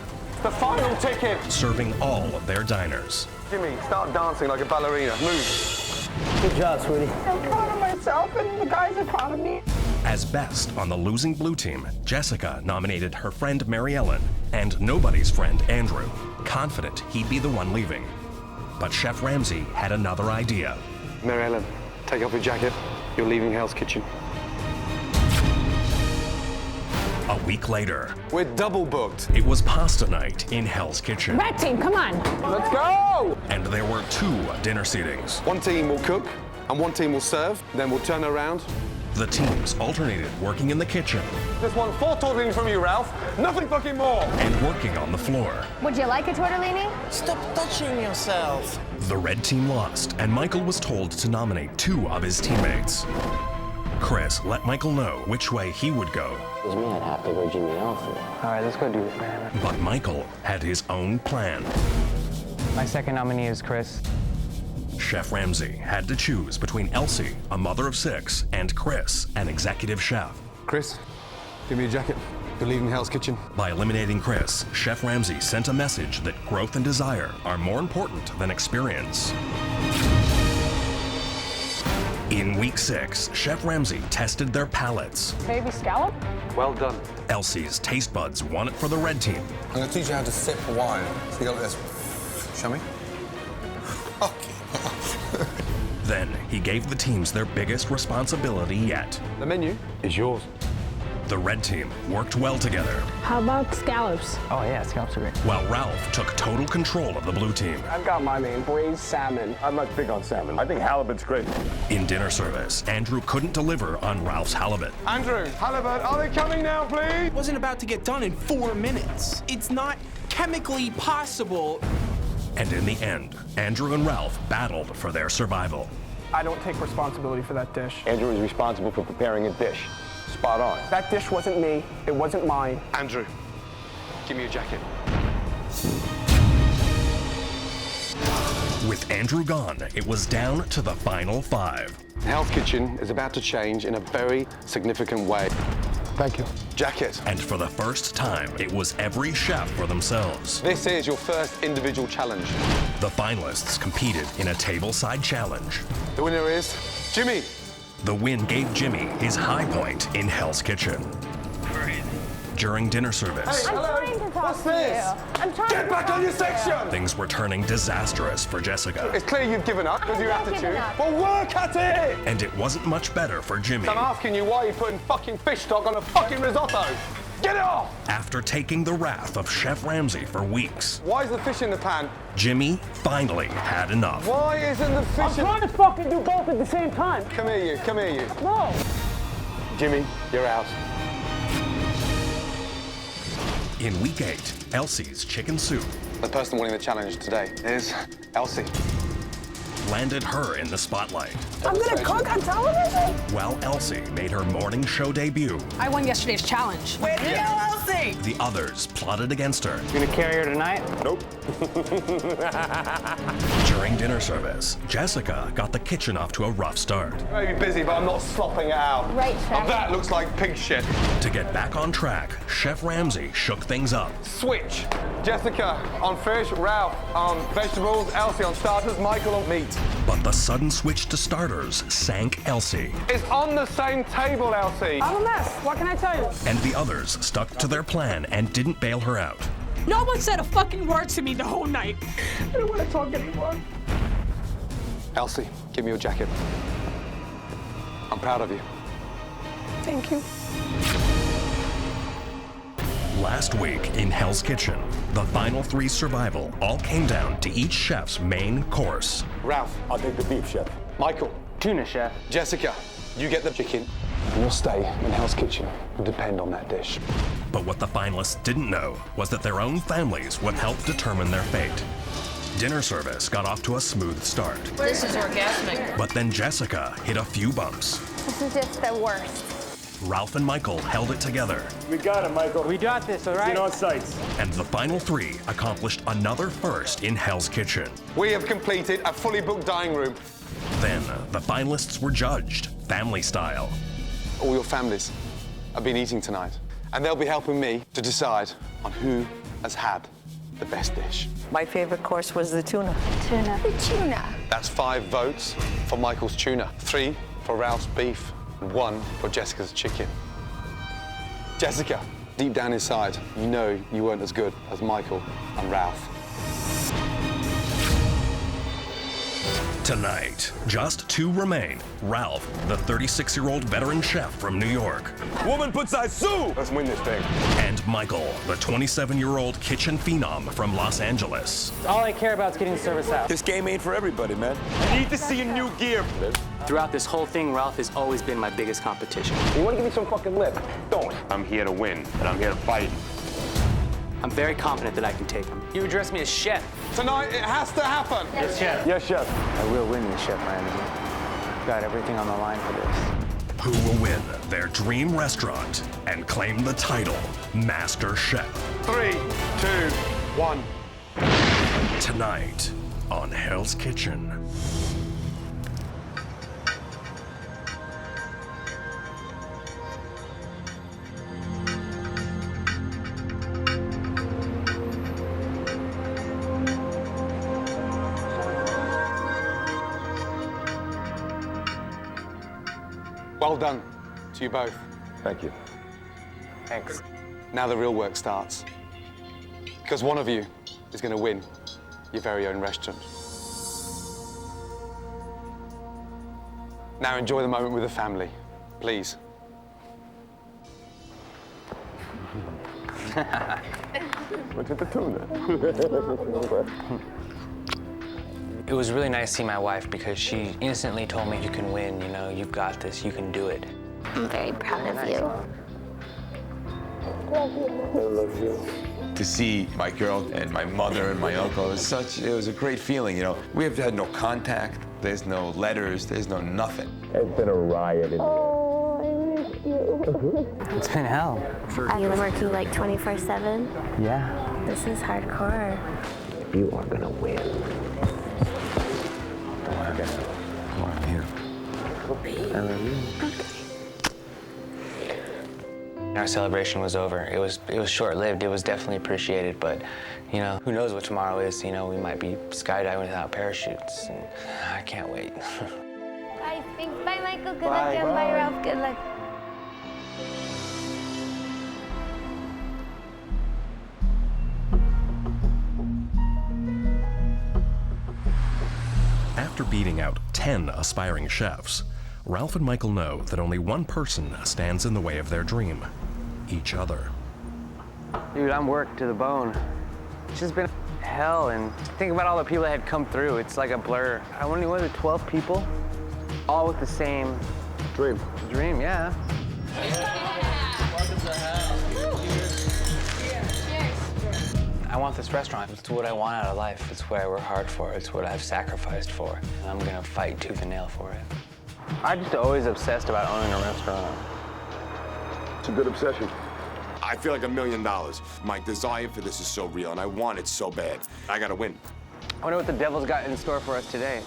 The final ticket. serving all of their diners. Jimmy, start dancing like a ballerina. Move. Good job, sweetie. I'm proud of myself and the guys are proud of me. As best on the losing blue team, Jessica nominated her friend Mary Ellen and nobody's friend Andrew, confident he'd be the one leaving. But Chef Ramsay had another idea. Mary Ellen, take off your jacket. You're leaving Hell's Kitchen. A week later, We're double booked. it was pasta night in Hell's Kitchen. Red team, come on. Let's go! And there were 2 dinner seatings. One team will cook, and one team will serve. Then we'll turn around. The teams alternated working in the kitchen Just want 4 tortellini from you, Ralph. Nothing fucking more. and working on the floor. Would you like a tortellini? Stop touching yourself. The red team lost, and Michael was told to nominate 2 of his teammates. Chris let Michael know which way he would go, Because me, I'd have to go Jimmy Nelson. All right, let's go do it, man. but Michael had his own plan. My second nominee is Chris. Chef Ramsay had to choose between Elsie, a mother of 6, and Chris, an executive chef. Chris, give me a jacket. You're leaving Hell's Kitchen. By eliminating Chris, Chef Ramsay sent a message that growth and desire are more important than experience. In week 6, Chef Ramsay tested their palates. Baby scallop? Well done. Elsie's taste buds won it for the red team. I'm going to teach you how to sip wine. So you go like this. Show me. Then he gave the teams their biggest responsibility yet. The menu is yours. The red team worked well together, How about scallops? Oh yeah, scallops are great. while Ralph took total control of the blue team. I've got my name, braised salmon. I'm not big on salmon. I think halibut's great. In dinner service, Andrew couldn't deliver on Ralph's halibut. Andrew, halibut, are they coming now, please? Wasn't about to get done in 4 minutes. It's not chemically possible. And in the end, Andrew and Ralph battled for their survival. I don't take responsibility for that dish. Andrew is responsible for preparing a dish. Spot on. That dish wasn't me. It wasn't mine. Andrew, give me a jacket. With Andrew gone, it was down to the final 5. Hell's Kitchen is about to change in a very significant way. Thank you. Jacket. And for the first time, it was every chef for themselves. This is your first individual challenge. The finalists competed in a tableside challenge. The winner is Jimmy. The win gave Jimmy his high point in Hell's Kitchen. During dinner service, I'm trying to talk What's to this? you. I'm trying Get to back talk on your to section! things were turning disastrous for Jessica. It's clear you've given up because you I'm have to not giving choose. up. Well, work at it! And it wasn't much better for Jimmy. I'm asking you why you're putting fucking fish stock on a fucking risotto. Get it off! After taking the wrath of Chef Ramsay for weeks, Why is the fish in the pan? Jimmy finally had enough. Why isn't the fish I'm trying to fucking do both at the same time. Come here, you. Come here, you. No. Jimmy, you're out. In week 8, Elsie's chicken soup The person winning the challenge today is Elsie. landed her in the spotlight. I'm gonna cook on television? While Elsie made her morning show debut, I won yesterday's challenge. Way to go, Elsie! the others plotted against her. You gonna carry her tonight? Nope. During dinner service, Jessica got the kitchen off to a rough start. I may be busy, but I'm not slopping it out. Right, Chef. And that looks like pig shit. To get back on track, Chef Ramsay shook things up. Switch. Jessica on fish, Ralph on vegetables, Elsie on starters, Michael on meat. But the sudden switch to starters sank Elsie. It's on the same table, Elsie. I'm a mess. What can I tell you? And the others stuck to their plan and didn't bail her out. No one said a fucking word to me the whole night. I don't want to talk anymore. Elsie, give me your jacket. I'm proud of you. Thank you. Last week in Hell's Kitchen, the final 3 survival all came down to each chef's main course. Ralph, I'll take the beef, chef. Michael. Tuna, chef. Jessica, you get the chicken. And your stay in Hell's Kitchen will depend on that dish. But what the finalists didn't know was that their own families would help determine their fate. Dinner service got off to a smooth start. This is orgasmic. But then Jessica hit a few bumps. This is just the worst. Ralph and Michael held it together. We got it, Michael. We got this, all right? Get on sights. And the final 3 accomplished another first in Hell's Kitchen. We have completed a fully booked dining room. Then the finalists were judged, family style. All your families have been eating tonight, and they'll be helping me to decide on who has had the best dish. My favorite course was the tuna. Tuna. The tuna. That's 5 votes for Michael's tuna, 3 for Ralph's beef, and 1 for Jessica's chicken. Jessica, deep down inside, you know you weren't as good as Michael and Ralph. Tonight, just 2 remain. Ralph, the 36-year-old veteran chef from New York. Woman puts I sue! Let's win this thing. And Michael, the 27-year-old kitchen phenom from Los Angeles. All I care about is getting service out. This game ain't for everybody, man. I need to see your new gear. Throughout this whole thing, Ralph has always been my biggest competition. You want to give me some fucking lip? Don't. I'm here to win, and I'm here to fight. I'm very confident that I can take him. You address me as chef. Tonight, it has to happen. Yes, chef. Yes, chef. I will win this, Chef Ramsay. Got everything on the line for this. Who will win their dream restaurant and claim the title Master Chef? 3, 2, 1. Tonight on Hell's Kitchen. Well done to you both. Thank you. Thanks. Now the real work starts. Because one of you is going to win your very own restaurant. Now enjoy the moment with the family, please. What's with the tuna? It was really nice to see my wife because she instantly told me, you can win, you know, you've got this, you can do it. I'm very proud of you. I love you. To see my girl and my mother and my uncle, it was a great feeling, you know. We have had no contact, there's no letters, there's no nothing. It's been a riot in here. Oh, I miss you. It's been hell. Are you working like 24/7? Yeah. This is hardcore. You are gonna win. Come on, I'm here. I love you. Our celebration was over. It was short-lived. It was definitely appreciated, but you know, who knows what tomorrow is? You know, we might be skydiving without parachutes, and I can't wait. Bye, thanks. Bye, Michael. Good luck, and bye, Ralph. Good luck. After beating out 10 aspiring chefs, Ralph and Michael know that only one person stands in the way of their dream: each other. Dude, I'm worked to the bone. It's just been hell, and think about all the people that had come through. It's like a blur. I wonder, was it 12 people? All with the same dream. Dream, yeah. I want this restaurant. It's what I want out of life. It's what I work hard for. It's what I've sacrificed for. And I'm gonna fight tooth and nail for it. I'm just always obsessed about owning a restaurant. It's a good obsession. I feel like $1 million. My desire for this is so real, and I want it so bad. I gotta win. I wonder what the devil's got in store for us today.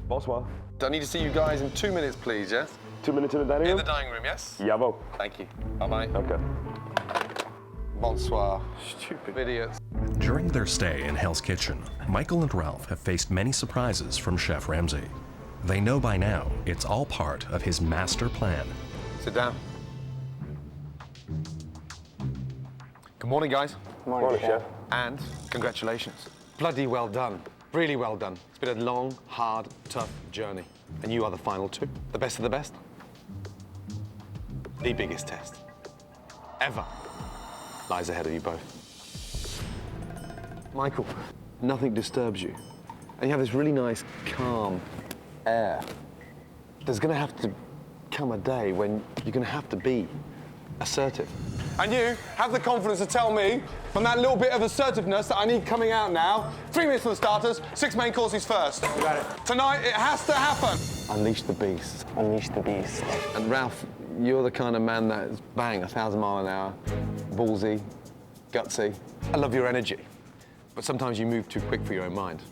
Bonsoir. I need to see you guys in 2 minutes, please, yes? 2 minutes in the dining room? In the dining room, yes? Yavo. Thank you. Bye-bye. Okay. Bonsoir. Stupid idiots. During their stay in Hell's Kitchen, Michael and Ralph have faced many surprises from Chef Ramsay. They know by now it's all part of his master plan. Sit down. Good morning, guys. Good morning, Chef. And congratulations. Bloody well done. Really well done. It's been a long, hard, tough journey. And you are the final two. The best of the best. The biggest test ever lies ahead of you both. Michael, nothing disturbs you. And you have this really nice, calm air. There's gonna have to come a day when you're gonna have to be assertive. And you have the confidence to tell me, from that little bit of assertiveness that I need coming out now, 3 minutes for the starters, 6 main courses first. You got it. Tonight, it has to happen. Unleash the beast. Unleash the beast. And Ralph, you're the kind of man that is bang, 1,000 miles an hour, ballsy, gutsy. I love your energy, but sometimes you move too quick for your own mind.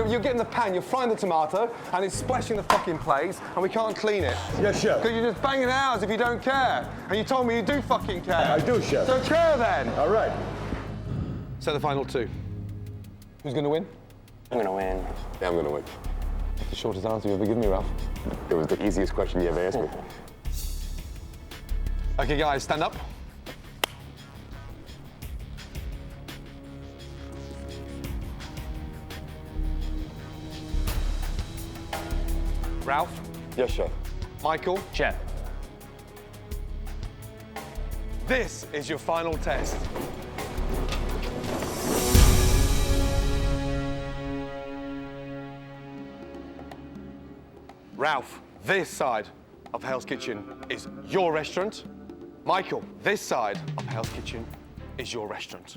You're getting the pan, you're frying the tomato, and it's splashing the fucking place, and we can't clean it. Yes, chef. Because you're just banging it out as if you don't care. And you told me you do fucking care. I do, chef. So care then. All right. So the final two. Who's gonna win? I'm gonna win. Yeah, I'm gonna win. The shortest answer you ever given me, Ralph. It was the easiest question you ever asked me. Okay, guys, stand up. Ralph? Yes, chef. Michael? Chef. This is your final test. Ralph, this side of Hell's Kitchen is your restaurant. Michael, this side of Hell's Kitchen is your restaurant.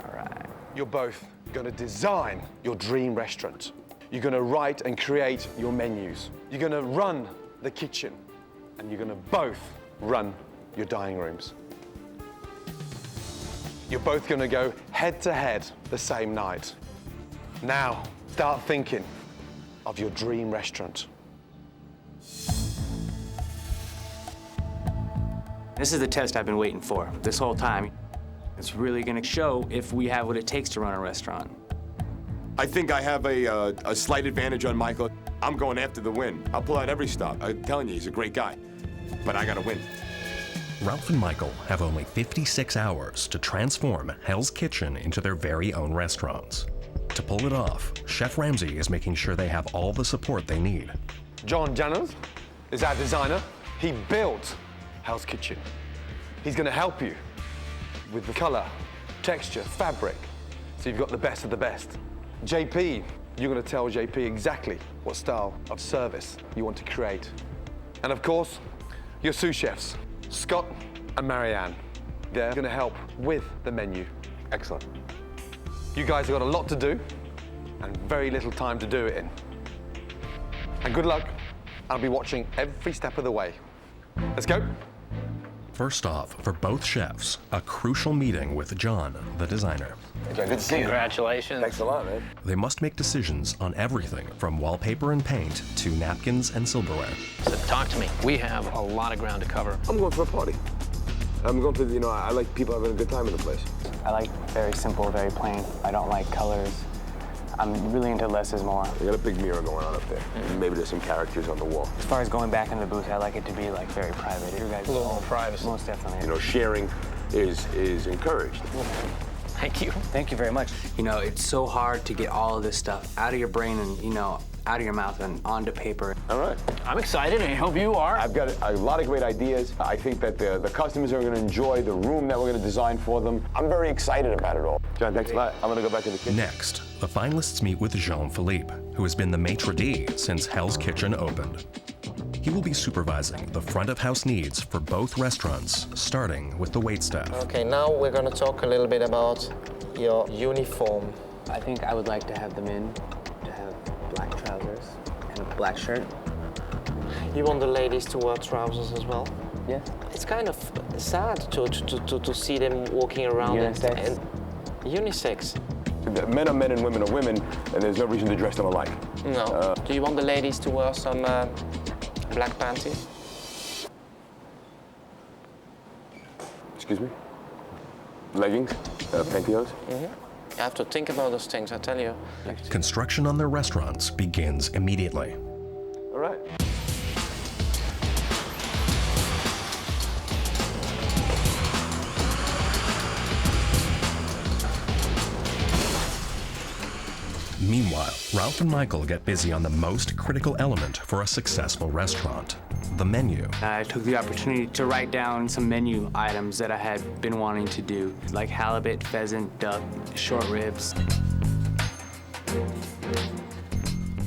All right. You're both gonna design your dream restaurant. You're gonna write and create your menus. You're gonna run the kitchen, and you're gonna both run your dining rooms. You're both gonna go head to head the same night. Now, start thinking of your dream restaurant. This is the test I've been waiting for this whole time. It's really gonna show if we have what it takes to run a restaurant. I think I have a slight advantage on Michael. I'm going after the win. I'll pull out every stop. I'm telling you, he's a great guy. But I gotta win. Ralph and Michael have only 56 hours to transform Hell's Kitchen into their very own restaurants. To pull it off, Chef Ramsay is making sure they have all the support they need. John Janners is our designer. He built Hell's Kitchen. He's gonna help you with the color, texture, fabric, so you've got the best of the best. JP, you're gonna tell JP exactly what style of service you want to create. And of course, your sous chefs, Scott and Marianne. They're gonna help with the menu. Excellent. You guys have got a lot to do and very little time to do it in. And good luck. I'll be watching every step of the way. Let's go. First off, for both chefs, a crucial meeting with John, the designer. Hey, John, good to see you. Congratulations. Thanks a lot, man. They must make decisions on everything from wallpaper and paint to napkins and silverware. So talk to me. We have a lot of ground to cover. I'm going for a party. I'm going to, I like people having a good time in the place. I like very simple, very plain. I don't like colors. I'm really into less is more. We got a big mirror going on up there. Maybe there's some characters on the wall. As far as going back in the booth, I like it to be like very private. You guys a little more privacy. Most definitely. Sharing is encouraged. Thank you. Thank you very much. It's so hard to get all of this stuff out of your brain and, out of your mouth and onto paper. All right. I'm excited, and I hope you are. I've got a lot of great ideas. I think that the customers are going to enjoy the room that we're going to design for them. I'm very excited about it all. John, thanks a lot. I'm going to go back in the kitchen. Next, the finalists meet with Jean-Philippe, who has been the maitre d' since Hell's Kitchen opened. He will be supervising the front-of-house needs for both restaurants, starting with the waitstaff. Okay, now we're going to talk a little bit about your uniform. I think I would like to have them in to have black trousers and a black shirt. You want the ladies to wear trousers as well? Yeah. It's kind of sad to see them walking around Unisex. Unisex. Men are men and women are women, and there's no reason to dress them alike. No. Do you want the ladies to wear some black panties? Excuse me? Leggings? Pantyhose? Mm-hmm. You have to think about those things, I tell you. Construction on their restaurants begins immediately. All right. Meanwhile, Ralph and Michael get busy on the most critical element for a successful restaurant, the menu. I took the opportunity to write down some menu items that I had been wanting to do, like halibut, pheasant, duck, short ribs.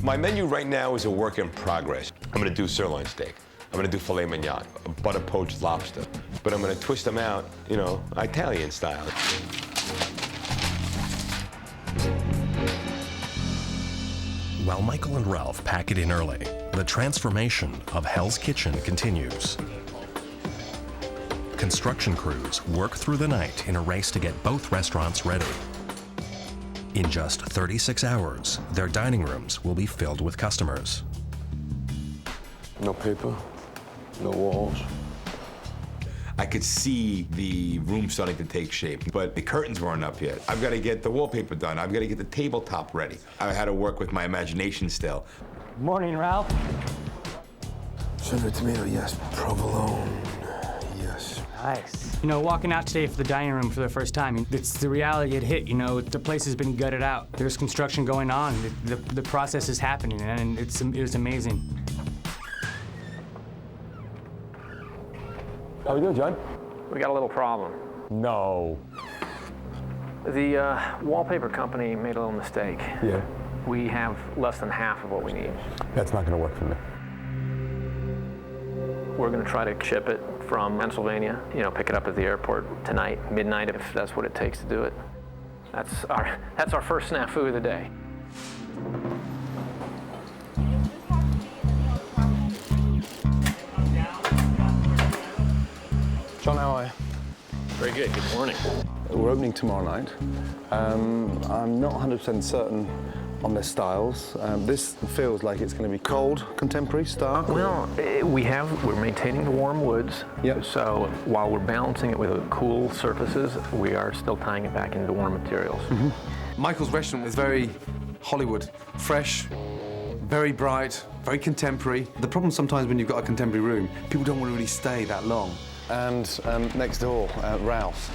My menu right now is a work in progress. I'm gonna do sirloin steak. I'm gonna do filet mignon, a butter poached lobster. But I'm gonna twist them out, you know, Italian style. While Michael and Ralph pack it in early, the transformation of Hell's Kitchen continues. Construction crews work through the night in a race to get both restaurants ready. In just 36 hours, their dining rooms will be filled with customers. No paper, no walls. I could see the room starting to take shape, but the curtains weren't up yet. I've got to get the wallpaper done. I've got to get the tabletop ready. I had to work with my imagination still. Morning, Ralph. Sugar, tomato, yes. Provolone, yes. Nice. You know, walking out today for the dining room for the first time, it's the reality it hit. You know, the place has been gutted out. There's construction going on. The process is happening, and it was amazing. How we doing, John? We got a little problem. No. The wallpaper company made a little mistake. Yeah. We have less than half of what we need. That's not gonna work for me. We're gonna try to ship it from Pennsylvania, you know, pick it up at the airport tonight, midnight, if that's what it takes to do it. That's our first snafu of the day. John, how are you? Very good, good morning. We're opening tomorrow night. I'm not 100% certain on their styles. This feels like it's going to be cold, contemporary, stark. Well, we're maintaining the warm woods. Yep. So while we're balancing it with cool surfaces, we are still tying it back into warm materials. Mm-hmm. Michael's restaurant is very Hollywood, fresh, very bright, very contemporary. The problem sometimes when you've got a contemporary room, people don't want to really stay that long. And next door, Ralph,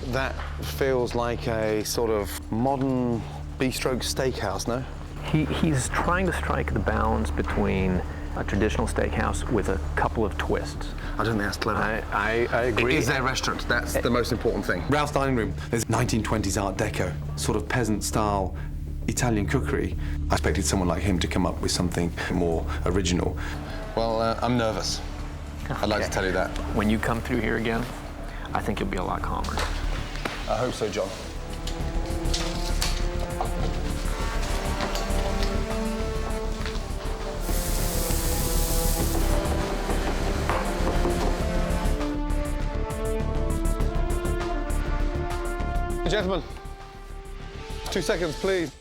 that feels like a sort of modern bistro steakhouse, no? He's trying to strike the balance between a traditional steakhouse with a couple of twists. I don't think that's clever. I agree. It is their restaurant. That's the most important thing. Ralph's dining room, there's 1920s Art Deco, sort of peasant-style Italian cookery. I expected someone like him to come up with something more original. Well, I'm nervous. I'd like to tell you that. When you come through here again, I think you'll be a lot calmer. I hope so, John. Gentlemen, 2 seconds, please.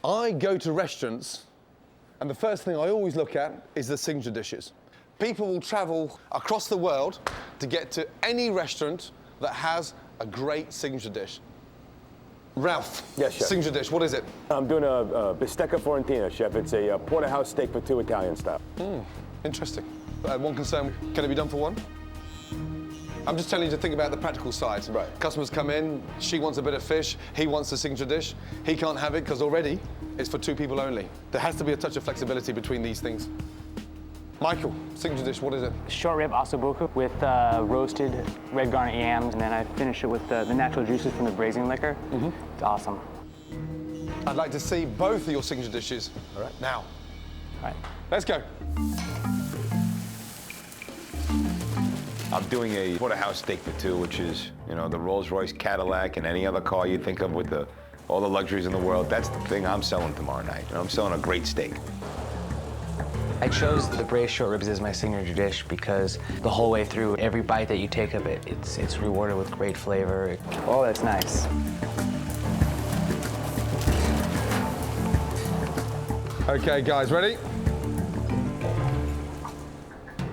I go to restaurants, and the first thing I always look at is the signature dishes. People will travel across the world to get to any restaurant that has a great signature dish. Ralph, yes, chef. Signature dish, what is it? I'm doing a bistecca fiorentina, chef. It's a porterhouse steak for two, Italian style. Interesting. One concern, can it be done for one? I'm just telling you to think about the practical side. Right. Customers come in, she wants a bit of fish, he wants a signature dish. He can't have it because already it's for two people only. There has to be a touch of flexibility between these things. Michael, signature dish, what is it? Short rib ossobuco with roasted red garnet yams, and then I finish it with the natural juices from the braising liquor. Mm-hmm. It's awesome. I'd like to see both of your signature dishes. All right. Now. right. Let's go. I'm doing a porterhouse steak for two, which is, you know, the Rolls-Royce Cadillac and any other car you think of with all the luxuries in the world. That's the thing I'm selling tomorrow night. You know, I'm selling a great steak. I chose the braised short ribs as my signature dish because the whole way through, every bite that you take of it, it's rewarded with great flavor. Oh, that's nice. Okay, guys, ready?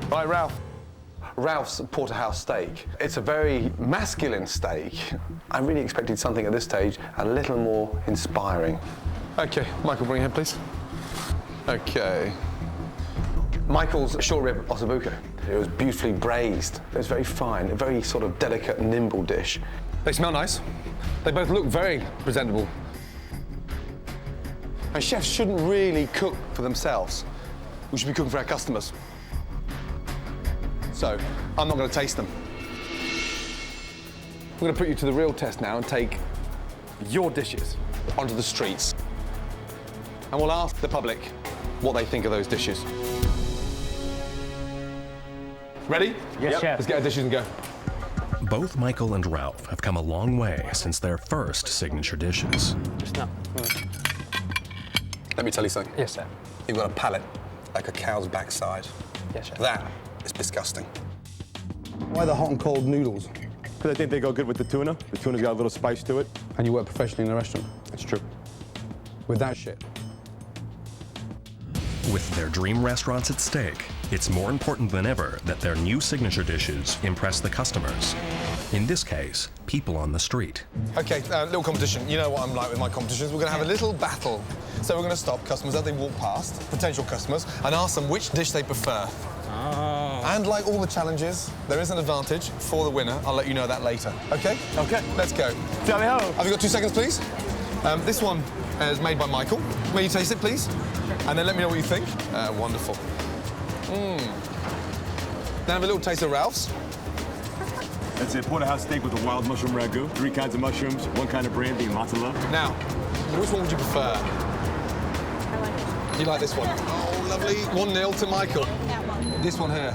Right, Ralph. Ralph's porterhouse steak. It's a very masculine steak. I really expected something at this stage a little more inspiring. Okay, Michael, bring your head, please. Okay. Michael's short rib ossobuco. It was beautifully braised. It was very fine, a very sort of delicate, nimble dish. They smell nice. They both look very presentable. And chefs shouldn't really cook for themselves. We should be cooking for our customers. So, I'm not going to taste them. We're going to put you to the real test now and take your dishes onto the streets. And we'll ask the public what they think of those dishes. Ready? Yes, Chef. Let's get our dishes and go. Both Michael and Ralph have come a long way since their first signature dishes. Let me tell you something. Yes, sir. You've got a palate like a cow's backside. Yes, sir. That is disgusting. Why the hot and cold noodles? Because I think they go good with the tuna. The tuna's got a little spice to it. And you work professionally in a restaurant? That's true. With that shit? With their dream restaurants at stake, it's more important than ever that their new signature dishes impress the customers. In this case, people on the street. Okay, little competition. You know what I'm like with my competitions. We're going to have a little battle. So we're going to stop customers as they walk past, potential customers, and ask them which dish they prefer. And like all the challenges, there is an advantage for the winner. I'll let you know that later. Okay? Okay. Let's go. Tally ho. Have you got 2 seconds, please? This one is made by Michael. May you taste it, please? And then let me know what you think. Wonderful. Now have a little taste of Ralph's. That's it, porterhouse steak with a wild mushroom ragu. 3 kinds of mushrooms, 1 kind of brandy, and mozzarella. Now, which one would you prefer? I like this one. You like this one? Oh, lovely. 1-0 to Michael. That one. This one here.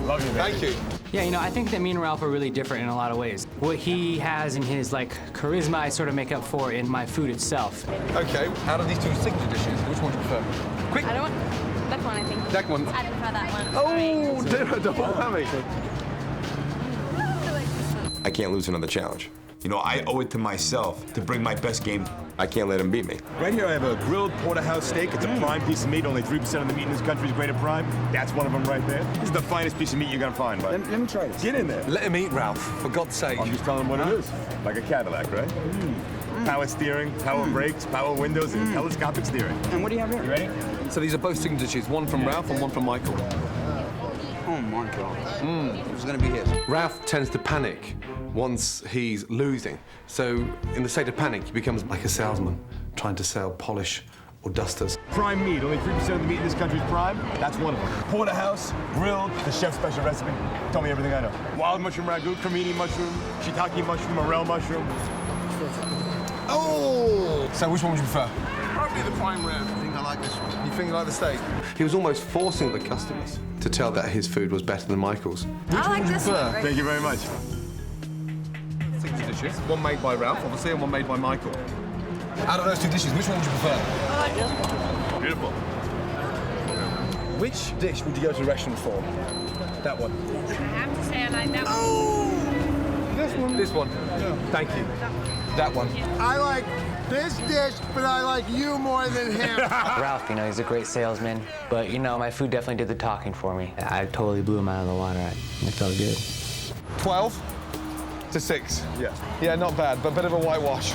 Love you, Thank you. Yeah, you know, I think that me and Ralph are really different in a lot of ways. What he has in his, like, charisma, I sort of make up for in my food itself. Okay, out of these 2 signature dishes, which one do you prefer? Quick. I don't want that one, I think. That one. I prefer that one. Oh, double whammy. I like this one. I can't lose another challenge. You know, I owe it to myself to bring my best game. I can't let him beat me. Right here I have a grilled porterhouse steak. It's a prime piece of meat. Only 3% of the meat in this country is graded prime. That's one of them right there. This is the finest piece of meat you're gonna find, bud. Let me try this. Get in there. Let him eat, Ralph, for God's sake. I'm just telling him what it is. Like a Cadillac, right? Power steering, power brakes, power windows, and telescopic steering. And what do you have here? You ready? So these are both signature dishes, one from Ralph and one from Michael. Oh my God. It was going to be his. Ralph tends to panic once he's losing. So in the state of panic, he becomes like a salesman, trying to sell polish or dusters. Prime meat. Only 3% of the meat in this country is prime. That's one of them. Porterhouse, grilled, the chef's special recipe. Tell me everything I know. Wild mushroom ragu, cremini mushroom, shiitake mushroom, morel mushroom. Oh! So which one would you prefer? Probably the prime rib. I think I like this one. You think you like the steak? He was almost forcing the customers to tell that his food was better than Michael's. I like this one. Thank you very much. Signature dishes, one made by Ralph, obviously, and one made by Michael. Out of those 2 dishes, which one would you prefer? I like this one. Beautiful. Which dish would you go to a restaurant for? That one. I have to say I like that one. This one? This one. Yeah. Thank you. That one. I like this dish, but I like you more than him. Ralph, you know, he's a great salesman, but, you know, my food definitely did the talking for me. I totally blew him out of the water. It felt good. 12-6. Yeah. Yeah, not bad, but a bit of a whitewash.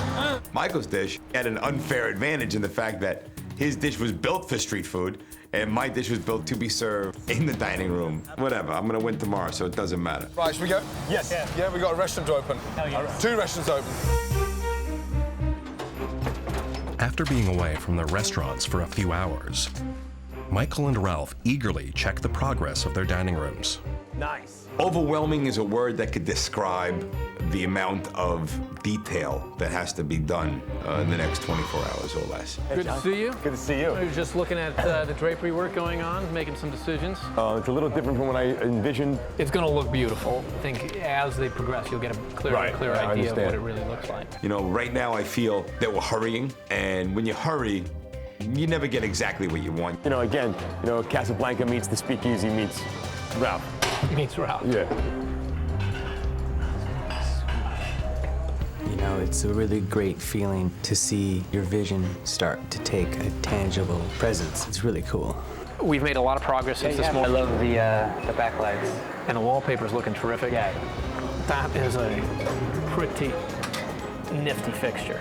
Michael's dish had an unfair advantage in the fact that his dish was built for street food, and my dish was built to be served in the dining room. Whatever, I'm gonna win tomorrow, so it doesn't matter. Right, should we go? Yes. Yeah, we got a restaurant to open. Hell yeah. 2 restaurants open. After being away from their restaurants for a few hours, Michael and Ralph eagerly check the progress of their dining rooms. Nice. Overwhelming is a word that could describe the amount of detail that has to be done in the next 24 hours or less. Good to see you. Good to see you. I was just looking at the drapery work going on, making some decisions. It's a little different from what I envisioned. It's going to look beautiful. I think as they progress, you'll get a clear idea of what it really looks like. You know, right now I feel that we're hurrying, and when you hurry, you never get exactly what you want. You know, again, Casablanca meets the Speakeasy meets Ralph. Meets Ralph. Yeah. You know, it's a really great feeling to see your vision start to take a tangible presence. It's really cool. We've made a lot of progress since this morning. I love the backlights. And the wallpaper's looking terrific. Yeah. That is a pretty nifty fixture.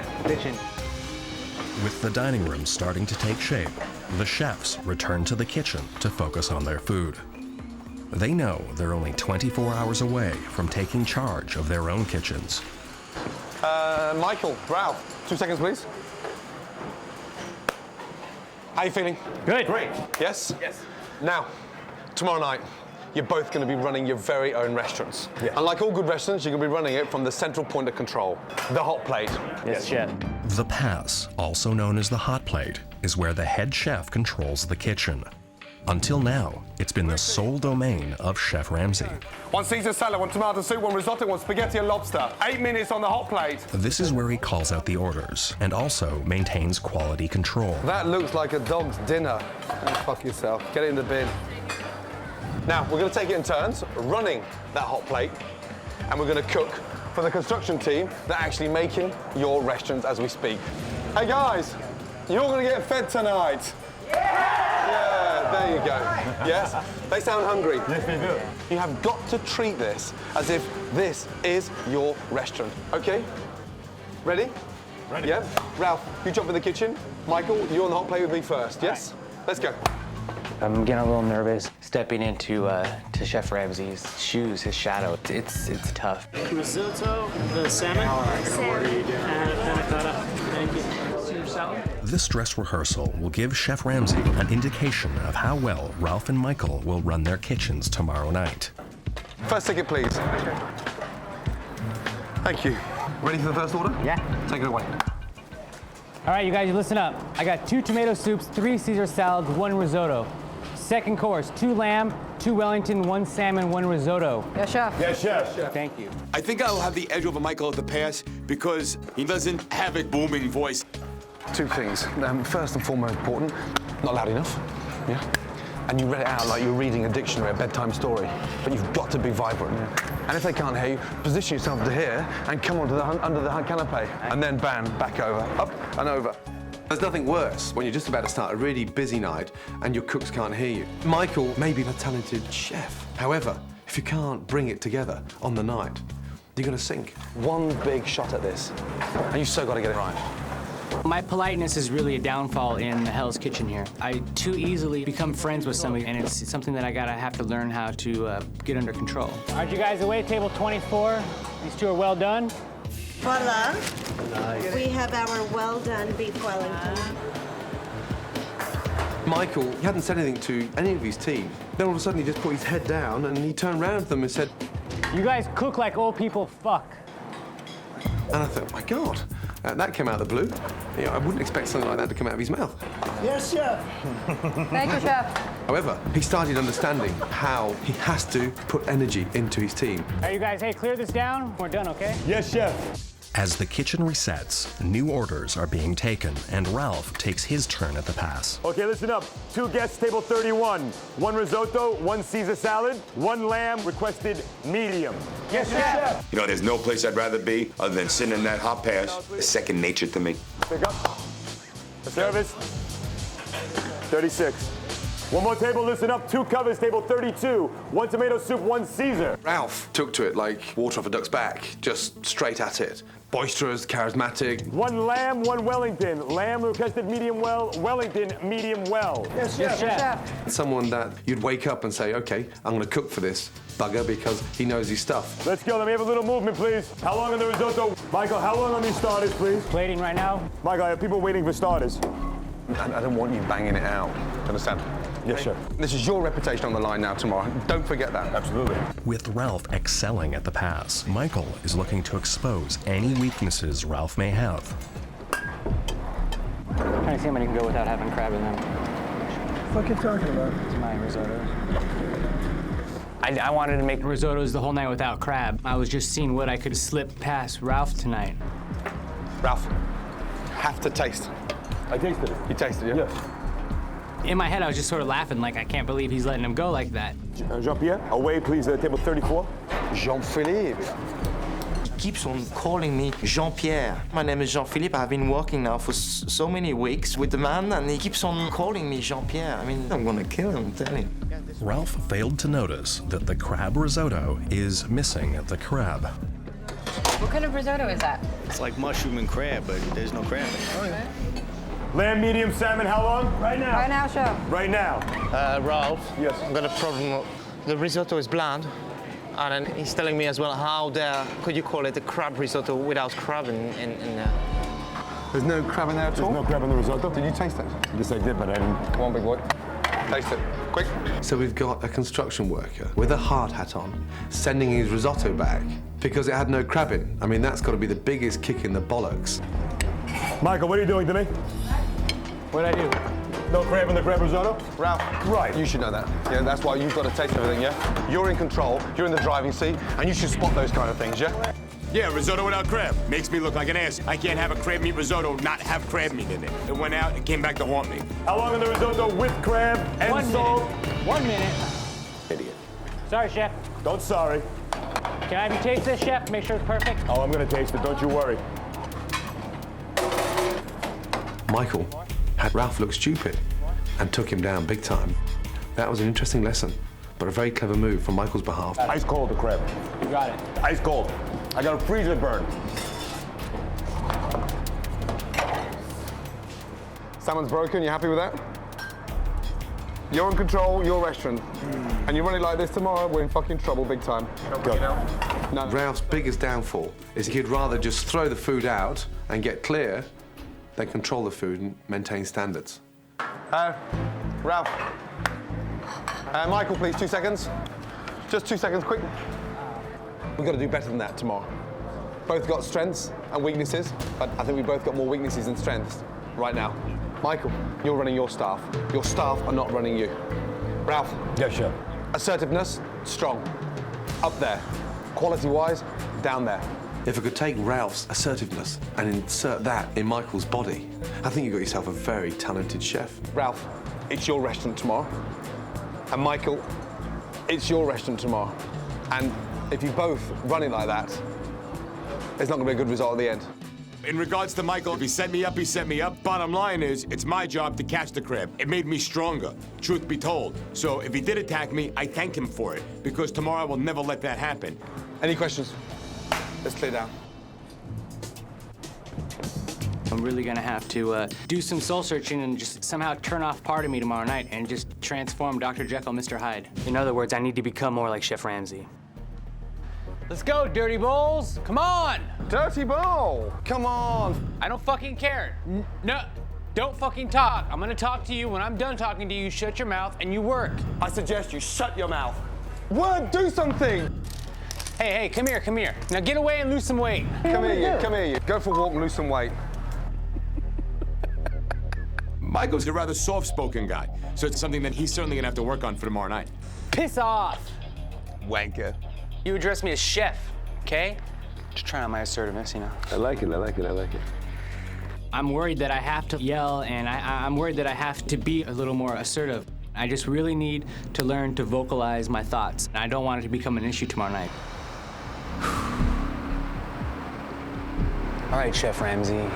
With the dining room starting to take shape, the chefs return to the kitchen to focus on their food. They know they're only 24 hours away from taking charge of their own kitchens. Michael, Ralph, 2 seconds, please. How you feeling? Good. Great. Yes? Yes. Now, tomorrow night, you're both going to be running your very own restaurants. Yeah. And like all good restaurants, you're going to be running it from the central point of control, the hot plate. Yes, chef. The pass, also known as the hot plate, is where the head chef controls the kitchen. Until now, it's been the sole domain of Chef Ramsay. 1 Caesar salad, 1 tomato soup, 1 risotto, 1 spaghetti and lobster. 8 minutes on the hot plate. This is where he calls out the orders and also maintains quality control. That looks like a dog's dinner. Oh, fuck yourself. Get it in the bin. Now, we're going to take it in turns, running that hot plate, and we're going to cook for the construction team that are actually making your restaurants as we speak. Hey, guys, you're all going to get fed tonight. Yeah, there you go. Yes? They sound hungry. Yes, they do. You have got to treat this as if this is your restaurant, okay? Ready? Ready. Yeah? Ralph, you jump in the kitchen. Michael, you're on the hot plate with me first, yes? Right. Let's go. I'm getting a little nervous stepping into to Chef Ramsay's shoes, his shadow. It's tough. Risotto, the salmon. And panna cotta. Thank you. Caesar salad. This dress rehearsal will give Chef Ramsay an indication of how well Ralph and Michael will run their kitchens tomorrow night. First ticket, please. Thank you. Ready for the first order? Yeah. Take it away. All right, you guys, listen up. I got 2 tomato soups, 3 Caesar salads, 1 risotto. Second course, 2 lamb, 2 Wellington, 1 salmon, 1 risotto. Yes, chef. Yes, chef. Thank you. I think I'll have the edge over Michael at the pass because he doesn't have a booming voice. 2 things. First and foremost important, not loud enough. Yeah. And you read it out like you're reading a dictionary, a bedtime story. But you've got to be vibrant. Yeah. And if they can't hear you, position yourself to here and come onto under the canapé. And then bam, back over, up and over. There's nothing worse when you're just about to start a really busy night and your cooks can't hear you. Michael may be a talented chef. However, if you can't bring it together on the night, you're going to sink. One big shot at this, and you've so got to get it right. My politeness is really a downfall in the Hell's Kitchen here. I too easily become friends with somebody, and it's something that I have to learn how to get under control. All right, you guys away, table 24. These 2 are well done. Voila. Nice. We have our well done beef Wellington. Michael, he hadn't said anything to any of his team. Then all of a sudden he just put his head down and he turned around to them and said, "You guys cook like old people fuck." And I thought, my God, that came out of the blue. You know, I wouldn't expect something like that to come out of his mouth. Yes, chef. Thank you, chef. However, he started understanding how he has to put energy into his team. All right, you guys, hey, clear this down. We're done, okay? Yes, chef. As the kitchen resets, new orders are being taken, and Ralph takes his turn at the pass. Okay, listen up. 2 guests, table 31. 1 risotto, 1 Caesar salad, 1 lamb, requested medium. Yes, chef. You know, there's no place I'd rather be other than sitting in that hot pass. It's second nature to me. Pick up. Service. 36. 1 more table, listen up. 2 covers, table 32. 1 tomato soup, 1 Caesar. Ralph took to it like water off a duck's back, just straight at it. Boisterous, charismatic. 1 lamb, 1 Wellington. Lamb requested medium well, Wellington medium well. Yes, chef. Yes, chef. Someone that you'd wake up and say, okay, I'm going to cook for this bugger because he knows his stuff. Let's go, let me have a little movement, please. How long on the risotto? Michael, how long on these starters, please? Plating right now. Michael, I have people waiting for starters. I don't want you banging it out. Understand? Yes, sir. This is your reputation on the line now tomorrow. Don't forget that. Absolutely. With Ralph excelling at the pass, Michael is looking to expose any weaknesses Ralph may have. Trying to see how many can go without having crab in them. What are you talking about? It's my risotto. I wanted to make risottos the whole night without crab. I was just seeing what I could slip past Ralph tonight. Ralph, have to taste. I tasted it. You tasted it, yeah? Yes. In my head, I was just sort of laughing, like, I can't believe he's letting him go like that. Jean-Pierre, away, please, table 34. Jean-Philippe. He keeps on calling me Jean-Pierre. My name is Jean-Philippe. I've been working now for so many weeks with the man, and he keeps on calling me Jean-Pierre. I mean, I'm gonna kill him, I'm telling you. Ralph failed to notice that the crab risotto is missing the crab. What kind of risotto is that? It's like mushroom and crab, but there's no crab in it. Lamb, medium, salmon, how long? Right now. Right now, chef. Right now. Ralph, yes. I've got a problem. The risotto is bland. And then he's telling me as well how could you call it a crab risotto without crab in there. There's no crab in there at all? There's no crab in the risotto. Did you taste it? Yes, I did, but I didn't. Come on, big boy. Taste it, quick. So we've got a construction worker with a hard hat on sending his risotto back because it had no crab in. I mean, that's got to be the biggest kick in the bollocks. Michael, what are you doing to me? What'd I do? No crab in the crab risotto? Ralph, right. You should know that. Yeah, that's why you've got to taste everything, yeah? You're in control, you're in the driving seat, and you should spot those kind of things, yeah? Yeah, risotto without crab. Makes me look like an ass. I can't have a crab meat risotto not have crab meat in it. It went out, it came back to haunt me. How long in the risotto with crab and salt? 1 minute. Idiot. Sorry, chef. Don't sorry. Can I have you taste this, chef? Make sure it's perfect. Oh, I'm gonna taste it, don't you worry. Michael had Ralph look stupid and took him down big time. That was an interesting lesson, but a very clever move from Michael's behalf. Ice cold, the crab. You got it. Ice cold. I got a freezer burn. Salmon's broken, you happy with that? You're in control, your restaurant. And you run it like this tomorrow, we're in fucking trouble big time. Go. No. Ralph's biggest downfall is he'd rather just throw the food out and get clear than control the food and maintain standards. Ralph. Michael, please, 2 seconds. Just 2 seconds, quick. We've got to do better than that tomorrow. Both got strengths and weaknesses, but I think we both got more weaknesses than strengths right now. Michael, you're running your staff. Your staff are not running you. Ralph. Yes, chef. Assertiveness, strong. Up there. Quality-wise, down there. If I could take Ralph's assertiveness and insert that in Michael's body, I think you've got yourself a very talented chef. Ralph, it's your restaurant tomorrow. And Michael, it's your restaurant tomorrow. And if you both run it like that, it's not going to be a good result at the end. In regards to Michael, if he set me up, he set me up. Bottom line is, it's my job to catch the crab. It made me stronger, truth be told. So if he did attack me, I thank him for it, because tomorrow I will never let that happen. Any questions? Let's clear down. I'm really gonna have to do some soul searching and just somehow turn off part of me tomorrow night and just transform Dr. Jekyll, Mr. Hyde. In other words, I need to become more like Chef Ramsay. Let's go, dirty bowls. Come on. Dirty bowl. Come on. I don't fucking care. No, don't fucking talk. I'm gonna talk to you. When I'm done talking to you, shut your mouth and you work. I suggest you shut your mouth. Word, do something. Hey, come here, come here. Now get away and lose some weight. Come here, you. Go for a walk and lose some weight. Michael's a rather soft-spoken guy, so it's something that he's certainly gonna have to work on for tomorrow night. Piss off. Wanker. You address me as chef, okay? Just trying out my assertiveness, you know. I like it. I'm worried that I have to yell, and I'm worried that I have to be a little more assertive. I just really need to learn to vocalize my thoughts. I don't want it to become an issue tomorrow night. All right, Chef Ramsay.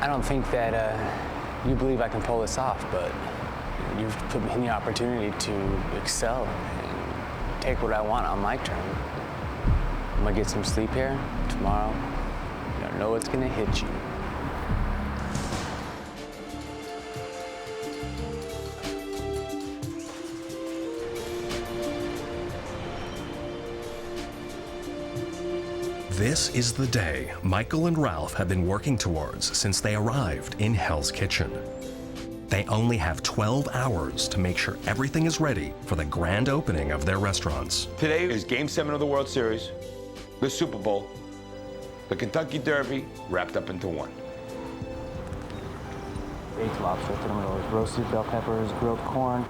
I don't think that you believe I can pull this off, but you've put me in the opportunity to excel and take what I want on my turn. I'm gonna get some sleep here tomorrow. You don't know what's gonna hit you. This is the day Michael and Ralph have been working towards since they arrived in Hell's Kitchen. They only have 12 hours to make sure everything is ready for the grand opening of their restaurants. Today is Game 7 of the World Series, the Super Bowl, the Kentucky Derby, wrapped up into one. Baked lobster thermals, roasted bell peppers, grilled corn.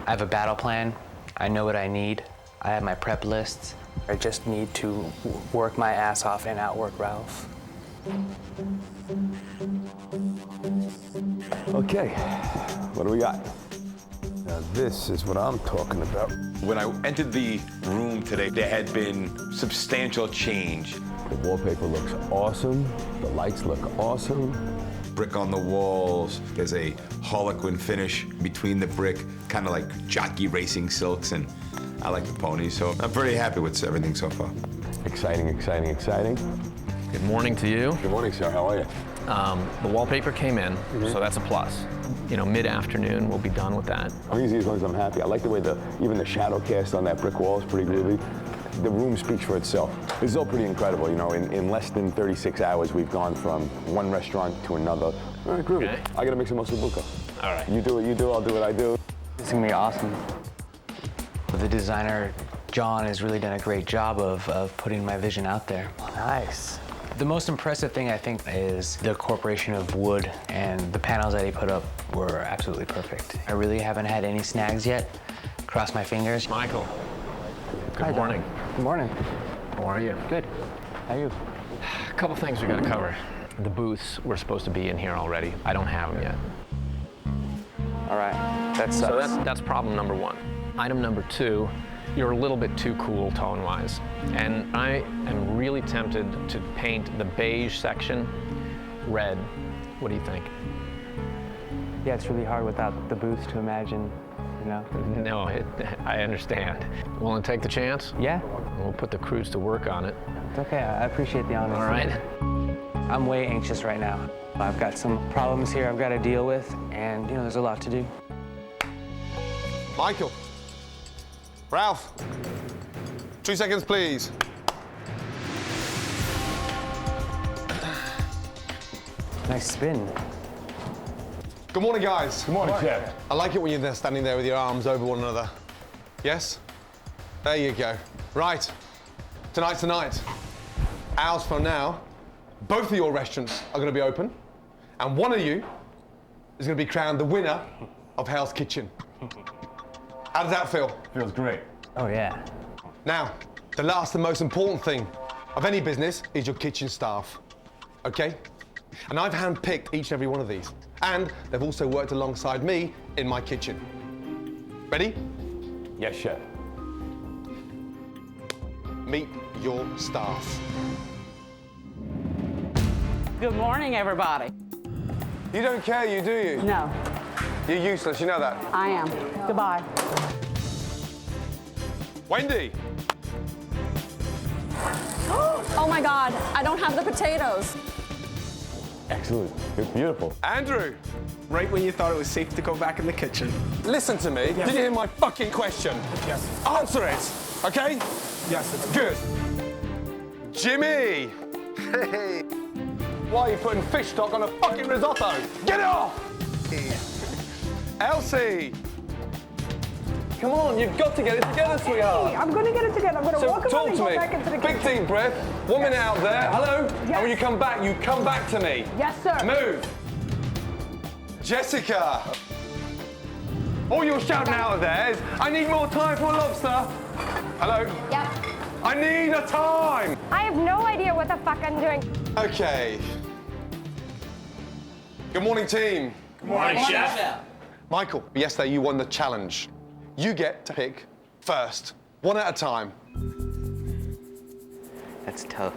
I have a battle plan. I know what I need. I have my prep lists. I just need to work my ass off and outwork Ralph. Okay, what do we got? Now this is what I'm talking about. When I entered the room today, there had been substantial change. The wallpaper looks awesome. The lights look awesome. Brick on the walls. There's a harlequin finish between the brick, kind of like jockey racing silks, and I like the ponies, so I'm pretty happy with everything so far. Exciting, exciting, exciting. Good morning to you. Good morning, sir. How are you? The wallpaper came in, so that's a plus. You know, mid-afternoon, we'll be done with that. I'm easy as long as I'm happy. I like the way even the shadow cast on that brick wall is pretty groovy. The room speaks for itself. This is all pretty incredible. You know, in less than 36 hours, we've gone from one restaurant to another. All right, groovy. Okay. I gotta make some ossobuco. All right. You do what you do, I'll do what I do. This is gonna be awesome. The designer, John, has really done a great job of putting my vision out there. Nice. The most impressive thing, I think, is the incorporation of wood, and the panels that he put up were absolutely perfect. I really haven't had any snags yet. Cross my fingers. Michael, good Hi, morning. Don. Good morning. How are you? Good. How are you? A couple things we gotta cover. The booths were supposed to be in here already. I don't have them yet. All right, that sucks. So that's problem number one. Item number two, you're a little bit too cool tone-wise. And I am really tempted to paint the beige section red. What do you think? Yeah, it's really hard without the booths to imagine, you know? No, I understand. Willing to take the chance? Yeah. We'll put the crews to work on it. It's okay, I appreciate the honesty. All right. I'm way anxious right now. I've got some problems here I've got to deal with, and, you know, there's a lot to do. Michael. Ralph. 2 seconds, please. Nice spin. Good morning, guys. Good morning, Chef. I like it when you're standing there with your arms over one another. Yes? There you go. Right. Tonight's the night. Hours from now, both of your restaurants are going to be open, and one of you is going to be crowned the winner of Hell's Kitchen. How does that feel? Feels great. Oh, yeah. Now, the last and most important thing of any business is your kitchen staff, okay? And I've handpicked each and every one of these. And they've also worked alongside me in my kitchen. Ready? Yes, Chef. Meet your staff. Good morning, everybody. You don't care, you do you? No, You're useless, you know that. I am. Goodbye. Wendy! Oh my God, I don't have the potatoes. Excellent. It's beautiful. Andrew! Right when you thought it was safe to go back in the kitchen. Listen to me. Yes. Did you hear my fucking question? Yes. Answer it, okay? Yes, it's Good. Jimmy! Hey. Why are you putting fish stock on a fucking risotto? Get it off! Elsie! Come on, you've got to get it together, sweetheart. Hey, I'm going to get it together. I'm going to walk around and go back into the kitchen. Big deep breath. 1 minute out there. Hello? Yes. And when you come back to me. Yes, sir. Move. Jessica. All you're shouting out of there is, I need more time for a lobster. Hello? Yep. I need a time. I have no idea what the fuck I'm doing. Okay. Good morning, team. Good morning, Chef. Michael, yesterday you won the challenge. You get to pick first, one at a time. That's tough.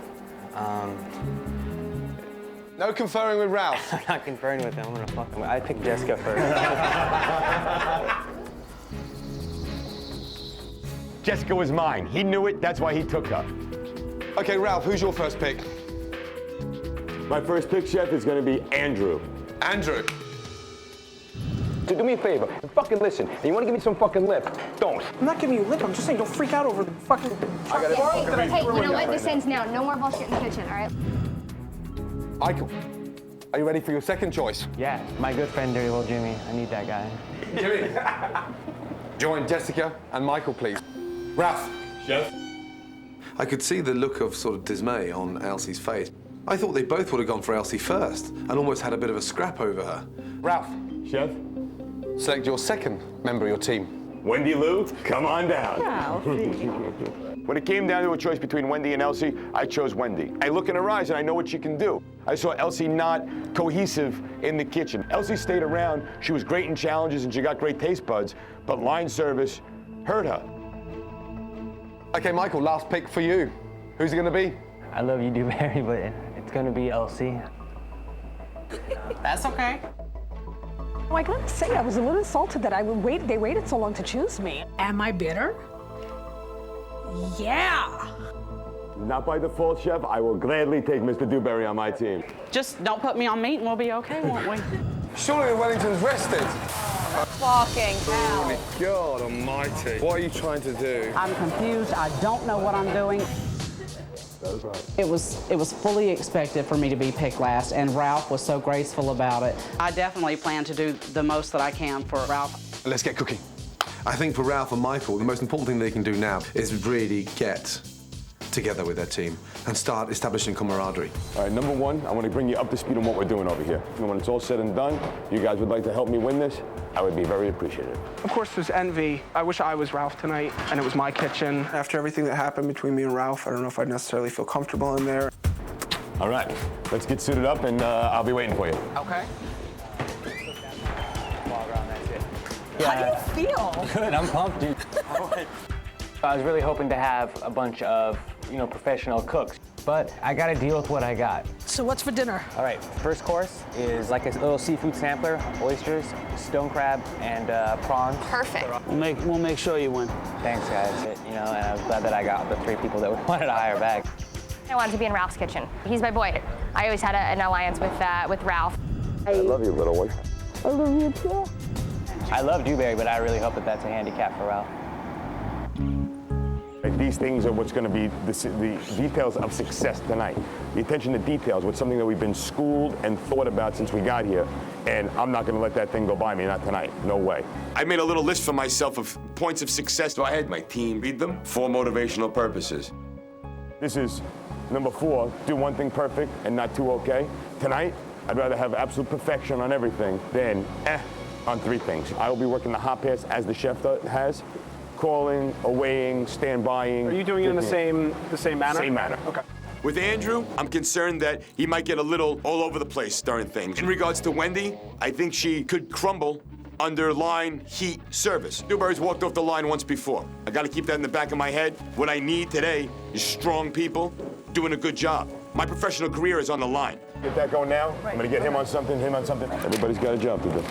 No conferring with Ralph. I'm not conferring with him. I'm gonna fuck him. I picked Jessica first. Jessica was mine. He knew it, that's why he took her. Okay, Ralph, who's your first pick? My first pick, Chef, is going to be Andrew. Andrew. So do me a favor, and fucking listen. And you want to give me some fucking lip? Don't. I'm not giving you a lip. I'm just saying don't freak out over the fucking... I got it. Hey, you know what? This ends now. No more bullshit in the kitchen, all right? Michael, Are you ready for your second choice? Yeah, my good friend Dirty Little Jimmy. I need that guy. Jimmy. Join Jessica and Michael, please. Ralph. Chef. I could see the look of sort of dismay on Elsie's face. I thought they both would have gone for Elsie first and almost had a bit of a scrap over her. Ralph. Chef. Select your second member of your team. Wendy Lou, come on down. Elsie. When it came down to a choice between Wendy and Elsie, I chose Wendy. I look in her eyes and I know what she can do. I saw Elsie not cohesive in the kitchen. Elsie stayed around, she was great in challenges and she got great taste buds, but line service hurt her. Okay, Michael, last pick for you. Who's it gonna be? I love you, Dewberry, but it's gonna be Elsie. That's okay. Oh, I gotta say, I was a little insulted that they waited so long to choose me. Am I bitter? Yeah. Not by default, Chef. I will gladly take Mr. Dewberry on my team. Just don't put me on meat and we'll be okay, won't we? Surely the Wellington's rested. Fucking hell. Holy God almighty. What are you trying to do? I'm confused. I don't know what I'm doing. It was fully expected for me to be picked last, and Ralph was so graceful about it. I definitely plan to do the most that I can for Ralph. Let's get cooking. I think for Ralph and Michael, the most important thing they can do now is really get together with their team and start establishing camaraderie. All right, number one, I want to bring you up to speed on what we're doing over here. And when it's all said and done, you guys would like to help me win this, I would be very appreciative. Of course, there's envy. I wish I was Ralph tonight, and it was my kitchen. After everything that happened between me and Ralph, I don't know if I'd necessarily feel comfortable in there. All right, let's get suited up, and I'll be waiting for you. Okay. How do you feel? Good, I'm pumped, dude. I was really hoping to have a bunch of, professional cooks, but I gotta deal with what I got. So what's for dinner? All right, first course is like a little seafood sampler, oysters, stone crab, and prawns. Perfect. We'll make sure you win. Thanks, guys. And I was glad that I got the 3 people that wanted to hire back. I wanted to be in Ralph's kitchen. He's my boy. I always had an alliance with Ralph. I love you, little one. I love you too. I love Dewberry, but I really hope that that's a handicap for Ralph. These things are what's going to be the details of success tonight. The attention to details was something that we've been schooled and thought about since we got here, and I'm not going to let that thing go by me, not tonight, no way. I made a little list for myself of points of success. So I had my team read them for motivational purposes. This is number 4, do one thing perfect and not 2 okay. Tonight, I'd rather have absolute perfection on everything than on 3 things. I will be working the hot pass as the chef has. Calling, awaying, stand-bying. Are you doing it in the same manner? Same manner. Okay. With Andrew, I'm concerned that he might get a little all over the place during things. In regards to Wendy, I think she could crumble under line heat service. Dewberry's walked off the line once before. I gotta keep that in the back of my head. What I need today is strong people doing a good job. My professional career is on the line. Get that going now. I'm gonna get him on something, him on something. Everybody's got a job to do.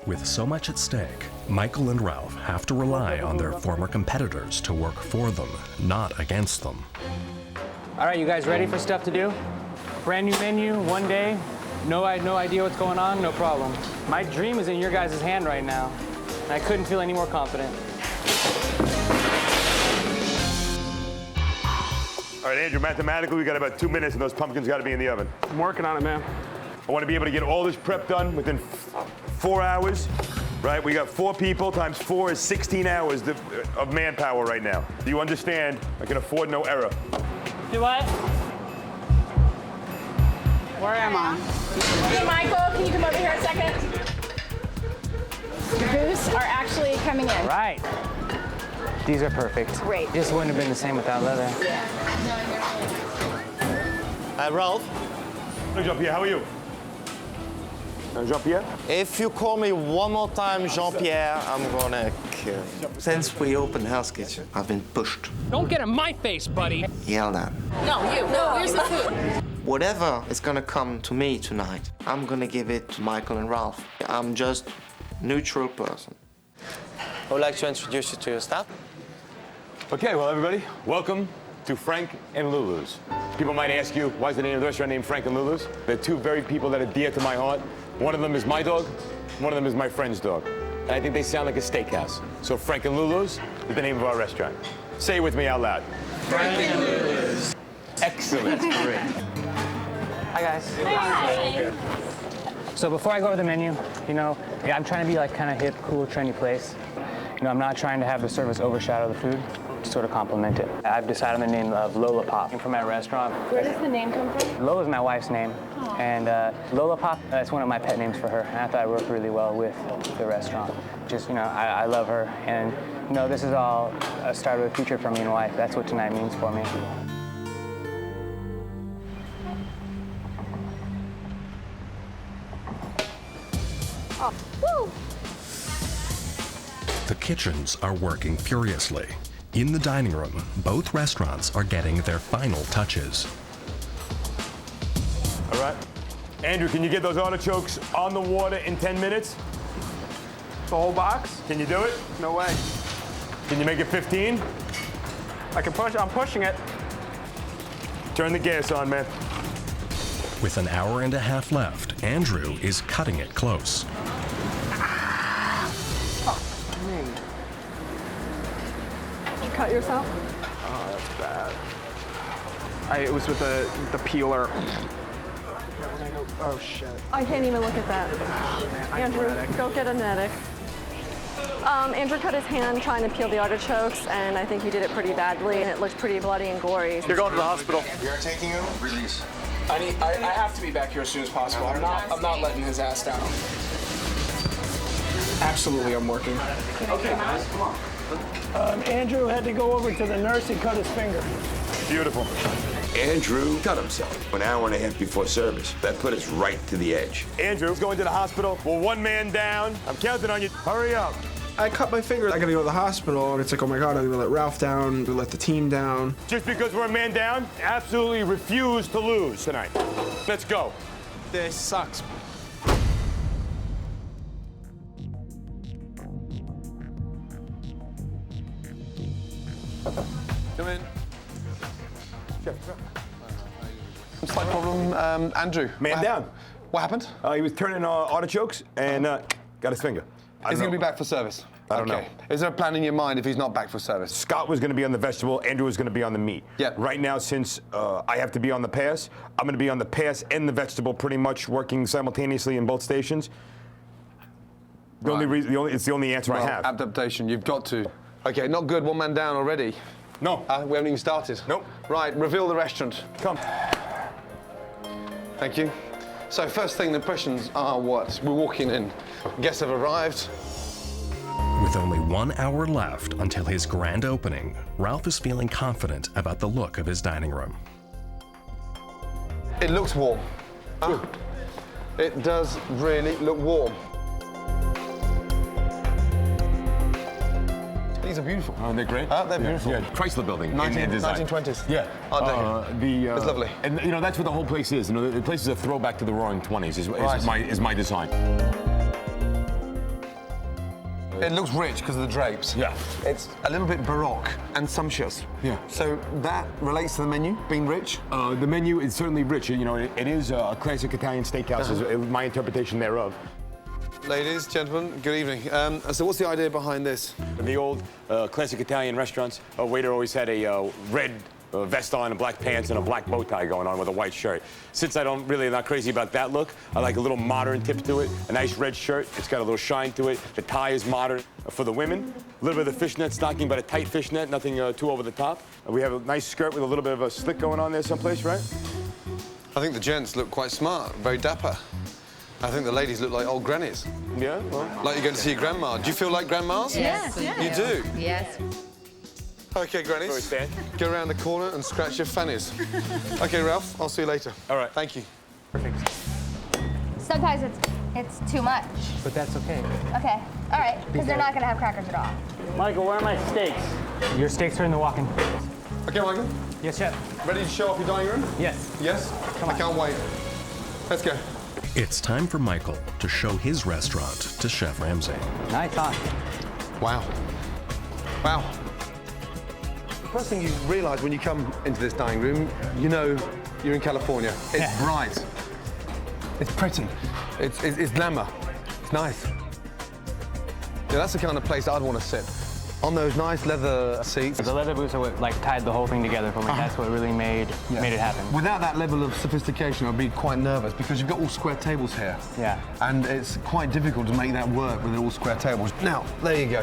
With so much at stake, Michael and Ralph have to rely on their former competitors to work for them, not against them. All right, you guys ready for stuff to do? Brand new menu, one day, no idea what's going on, no problem. My dream is in your guys' hand right now, and I couldn't feel any more confident. All right, Andrew, mathematically, we got about 2 minutes and those pumpkins got to be in the oven. I'm working on it, man. I want to be able to get all this prep done within 4 hours, right? We got 4 people times 4 is 16 hours of manpower right now. Do you understand? I can afford no error. Do what? Where am I? Hey, Michael, can you come over here a second? The booths are actually coming in. All right. These are perfect. Great. This wouldn't have been the same without leather. Ralph? Jean-Pierre, how are you? Jean-Pierre? If you call me one more time Jean-Pierre, I'm gonna kill you. Since we opened Hell's Kitchen, I've been pushed. Don't get in my face, buddy. Yelled at. No, you. No, where's the food? Whatever is gonna come to me tonight, I'm gonna give it to Michael and Ralph. I'm just a neutral person. I would like to introduce you to your staff. Okay, well, everybody, welcome to Frank and Lulu's. People might ask you, why is the name of the restaurant named Frank and Lulu's? They're 2 very people that are dear to my heart. One of them is my dog, one of them is my friend's dog. And I think they sound like a steakhouse. So Frank and Lulu's is the name of our restaurant. Say it with me out loud. Frank and Lulu's. Excellent. Hi, guys. Hi. So before I go over the menu, you know, I'm trying to be like kind of hip, cool, trendy place. You know, I'm not trying to have the service overshadow the food, to sort of complement it. I've decided on the name of Lola Pop for my restaurant. Where does the name come from? Lola's my wife's name, and Lola Pop, that's one of my pet names for her, and I thought it worked really well with the restaurant. Just, you know, I love her, and, you know, this is all a start of a future for me and wife. That's what tonight means for me. Oh, woo! The kitchens are working furiously. In the dining room, both restaurants are getting their final touches. All right. Andrew, can you get those artichokes on the water in 10 minutes? The whole box? Can you do it? No way. Can you make it 15? I can push, I'm pushing it. Turn the gas on, man. With an hour and a half left, Andrew is cutting it close. Did you cut yourself? Oh, that's bad. It was with the peeler. Oh, shit. I can't even look at that. Andrew, go get a medic. Andrew cut his hand trying to peel the artichokes, and I think he did it pretty badly, and it looked pretty bloody and gory. You're going to the hospital. We are taking him. Release. I have to be back here as soon as possible. I'm not letting his ass down. Absolutely, I'm working. Okay, guys, come on. Andrew had to go over to the nurse and cut his finger. Beautiful. Andrew cut himself an hour and a half before service. That put us right to the edge. Andrew's going to the hospital. We're one man down. I'm counting on you. Hurry up. I cut my finger. I gotta go to the hospital, and it's like, oh my God, I'm gonna let Ralph down, we let the team down. Just because we're a man down, absolutely refuse to lose tonight. Let's go. This sucks. Come in. Slight problem, Andrew. Man down. What happened? He was turning artichokes and got his finger. Is he going to be back for service? I don't know. Is there a plan in your mind if he's not back for service? Scott was going to be on the vegetable, Andrew was going to be on the meat. Yeah. Right now, since I have to be on the pass, I'm going to be on the pass and the vegetable pretty much working simultaneously in both stations. The only reason, it's the only answer I have. Adaptation, you've got to. Okay, not good, one man down already. No. We haven't even started. Nope. Right, reveal the restaurant. Come. Thank you. So first thing, the impressions are what? We're walking in. Guests have arrived. With only 1 hour left until his grand opening, Ralph is feeling confident about the look of his dining room. It looks warm. It does really look warm. These are beautiful. Oh, they're great. They're beautiful. Yeah, Chrysler Building. 1920s. Yeah. It's lovely. And you know, that's what the whole place is. You know, the place is a throwback to the Roaring '20s. Is my design. It looks rich because of the drapes. Yeah. It's a little bit baroque and sumptuous. Yeah. So that relates to the menu being rich? The menu is certainly rich. You know, it is a classic Italian steakhouse, is my interpretation thereof. Ladies, gentlemen, good evening. So what's the idea behind this? In the old classic Italian restaurants, a waiter always had a red vest on and black pants and a black bow tie going on with a white shirt. Since I don't really not crazy about that look, I like a little modern tip to it. A nice red shirt, it's got a little shine to it. The tie is modern. For the women, a little bit of the fishnet stocking, but a tight fishnet, nothing too over the top. We have a nice skirt with a little bit of a slit going on there someplace, right? I think the gents look quite smart, very dapper. I think the ladies look like old grannies. Yeah? Well. Like you're going to see your grandma. Do you feel like grandmas? Yes. You do? Yes. Okay, grannies. Go around the corner and scratch your fannies. Okay, Ralph, I'll see you later. All right. Thank you. Perfect. Sometimes it's too much. But that's okay. Okay, all right, because they're not going to have crackers at all. Michael, where are my steaks? Your steaks are in the walk-in. Okay, Michael. Yes, chef. Ready to show off your dining room? Yes. Yes? Come on. I can't wait. Let's go. It's time for Michael to show his restaurant to Chef Ramsay. Nice, huh? Wow. Wow. The first thing you realise when you come into this dining room, you know you're in California. It's bright. It's pretty. It's glamour. It's nice. Yeah, that's the kind of place I'd want to sit on those nice leather seats. The leather boots are what like tied the whole thing together for me. That's what really made it happen. Without that level of sophistication, I'd be quite nervous because you've got all square tables here. Yeah. And it's quite difficult to make that work with all square tables. Now, there you go.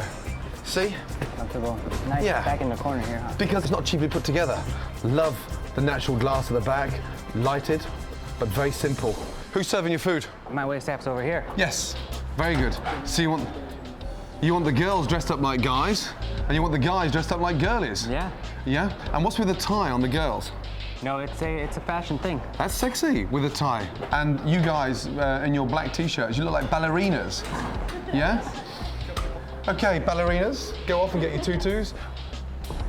See? Comfortable. Nice. Back in the corner here, huh? Because it's not cheaply put together. Love the natural glass at the back, lighted, but very simple. Who's serving your food? My waitstaff's over here. Yes, very good. So you want the girls dressed up like guys, and you want the guys dressed up like girlies. Yeah. Yeah? And what's with the tie on the girls? No, it's a fashion thing. That's sexy with a tie. And you guys in your black t-shirts, you look like ballerinas. Yeah? Okay, ballerinas, go off and get your tutus.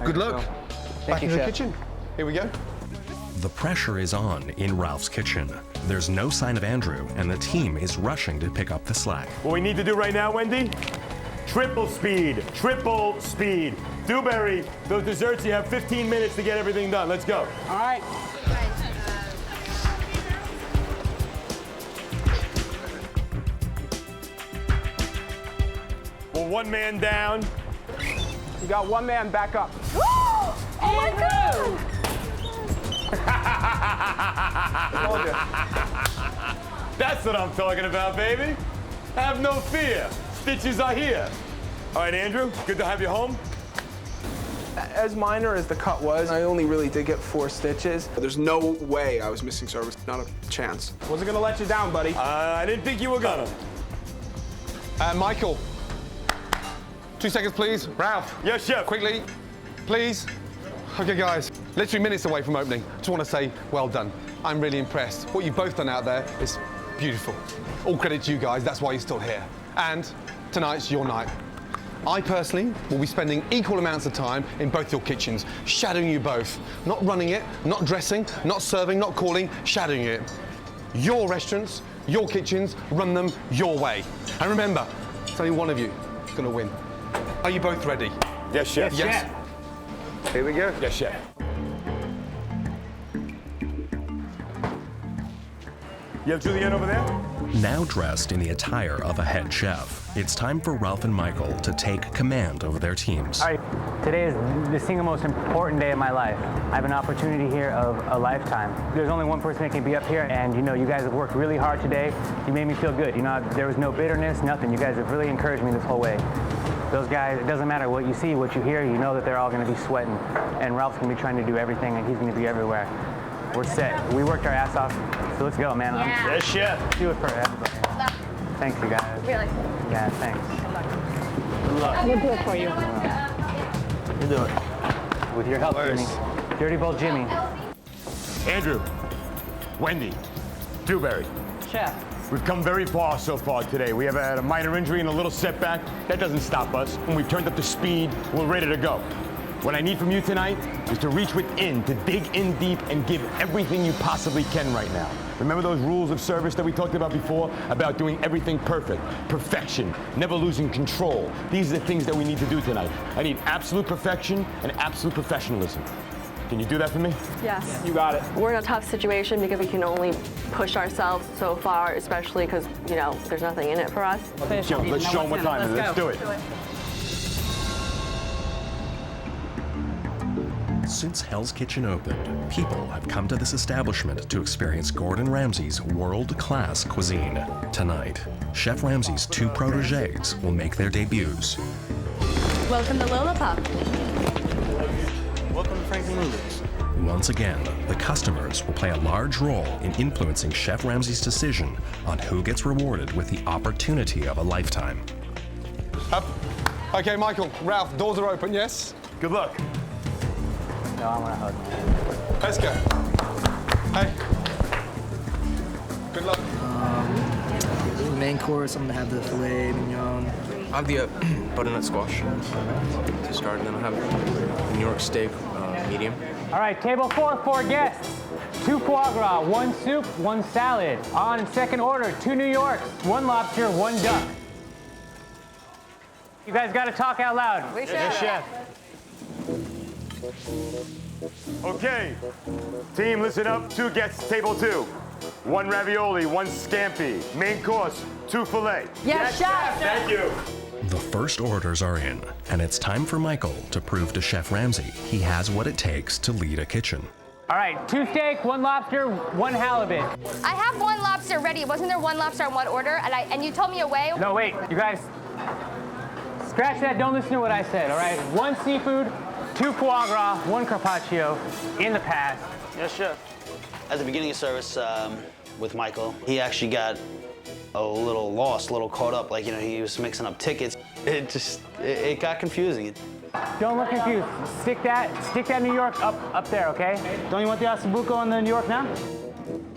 Good luck. Back in the kitchen. Here we go. The pressure is on in Ralph's kitchen. There's no sign of Andrew, and the team is rushing to pick up the slack. What we need to do right now, Wendy? Triple speed, triple speed. Dewberry, those desserts, you have 15 minutes to get everything done. Let's go. All right. Well, one man down. You got one man back up. Oh my God! That's what I'm talking about, baby. Have no fear. Stitches are here. All right, Andrew, good to have you home. As minor as the cut was, I only really did get 4 stitches. There's no way I was missing service, not a chance. Wasn't gonna let you down, buddy. I didn't think you were gonna. Michael, 2 seconds, please. Ralph. Yes, chef. Quickly, please. Okay, guys, literally minutes away from opening. Just want to say, well done. I'm really impressed. What you've both done out there is beautiful. All credit to you guys, that's why you're still here. And tonight's your night. I personally will be spending equal amounts of time in both your kitchens, shadowing you both. Not running it, not dressing, not serving, not calling, shadowing it. Your restaurants, your kitchens, run them your way. And remember, it's only one of you who's going to win. Are you both ready? Yes, chef. Yes. Here we go. Yes, chef. You have Julienne over there? Now dressed in the attire of a head chef, it's time for Ralph and Michael to take command over their teams. All right, today is the single most important day of my life. I have an opportunity here of a lifetime. There's only one person that can be up here, and you guys have worked really hard today. You made me feel good. There was no bitterness, nothing. You guys have really encouraged me this whole way. Those guys, it doesn't matter what you see, what you hear, you know that they're all going to be sweating. And Ralph's going to be trying to do everything, and he's going to be everywhere. We're set. We worked our ass off, so let's go, man. Yeah. Yes, chef. Do it for everybody. Thanks, you guys. Really? Yeah, thanks. Good luck. We'll do it for you. You do it. With your help, Jimmy. Dirty Bowl Jimmy. Andrew, Wendy, Dewberry. Chef. We've come very far so far today. We have had a minor injury and a little setback. That doesn't stop us. When we've turned up the speed, we're ready to go. What I need from you tonight is to reach within, to dig in deep and give everything you possibly can right now. Remember those rules of service that we talked about before? About doing everything perfect, perfection, never losing control. These are the things that we need to do tonight. I need absolute perfection and absolute professionalism. Can you do that for me? Yes. You got it. We're in a tough situation because we can only push ourselves so far, especially because, there's nothing in it for us. Let's show them what time it is. Let's do it. Since Hell's Kitchen opened, people have come to this establishment to experience Gordon Ramsay's world-class cuisine. Tonight, Chef Ramsay's 2 protégés will make their debuts. Welcome to Lola Pop. Welcome to Frankie Muniz. Once again, the customers will play a large role in influencing Chef Ramsay's decision on who gets rewarded with the opportunity of a lifetime. Up. Okay, Michael, Ralph, doors are open, yes? Good luck. No, I want to hug, man. Let's go. Hey. Good luck. Main course, I'm gonna have the filet mignon. I have the butternut squash to start, and then I'll have the New York steak medium. All right, table 4, 4 guests. 2 foie gras, 1 soup, 1 salad. On second order, 2 New Yorks, 1 lobster, 1 duck. You guys got to talk out loud. We should. Yes, chef. Okay, team, listen up. 2 guests, table 2. 1 ravioli, 1 scampi. Main course, 2 filet. Yes, chef. Thank you. The first orders are in, and it's time for Michael to prove to Chef Ramsay he has what it takes to lead a kitchen. All right, 2 steak, 1 lobster, 1 halibut. I have 1 lobster ready. Wasn't there 1 lobster on 1 order? And you told me away. No, wait, you guys, scratch that, don't listen to what I said, all right? 1 seafood, 2 foie gras, 1 carpaccio in the past. Yes, chef. At the beginning of service with Michael, he actually got a little lost, a little caught up. Like, you know, he was mixing up tickets. It got confusing. Don't look confused. Stick that New York up there, okay? Don't you want the ossobuco on the New York now?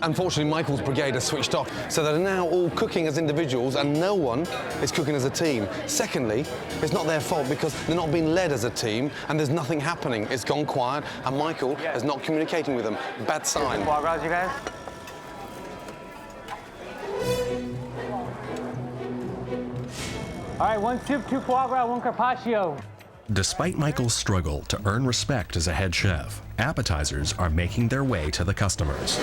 Unfortunately, Michael's brigade has switched off, so they're now all cooking as individuals and no one is cooking as a team. Secondly, it's not their fault because they're not being led as a team and there's nothing happening. It's gone quiet and Michael is not communicating with them. Bad sign. Foie gras, you guys? All right, 1 soup, 2 foie gras, 1 carpaccio. Despite Michael's struggle to earn respect as a head chef, appetizers are making their way to the customers.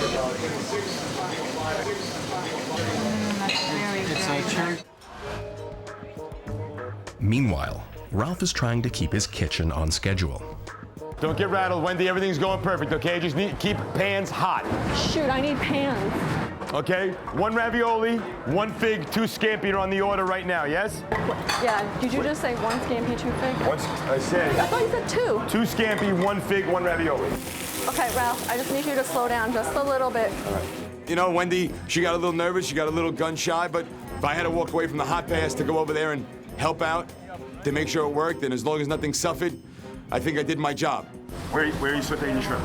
Meanwhile, Ralph is trying to keep his kitchen on schedule. Don't get rattled, Wendy. Everything's going perfect, okay? Just keep pans hot. Shoot, I need pans. Okay? 1 ravioli, 1 fig, 2 scampi are on the order right now, yes? Yeah, did you just say 1 scampi, 2 fig? I said... I thought you said 2. 2 scampi, 1 fig, 1 ravioli. Okay, Ralph, I just need you to slow down just a little bit. All right. You know, Wendy, she got a little nervous, she got a little gun shy, but if I had to walk away from the hot pass to go over there and help out to make sure it worked, and as long as nothing suffered, I think I did my job. Where are you sauteing your shrimp?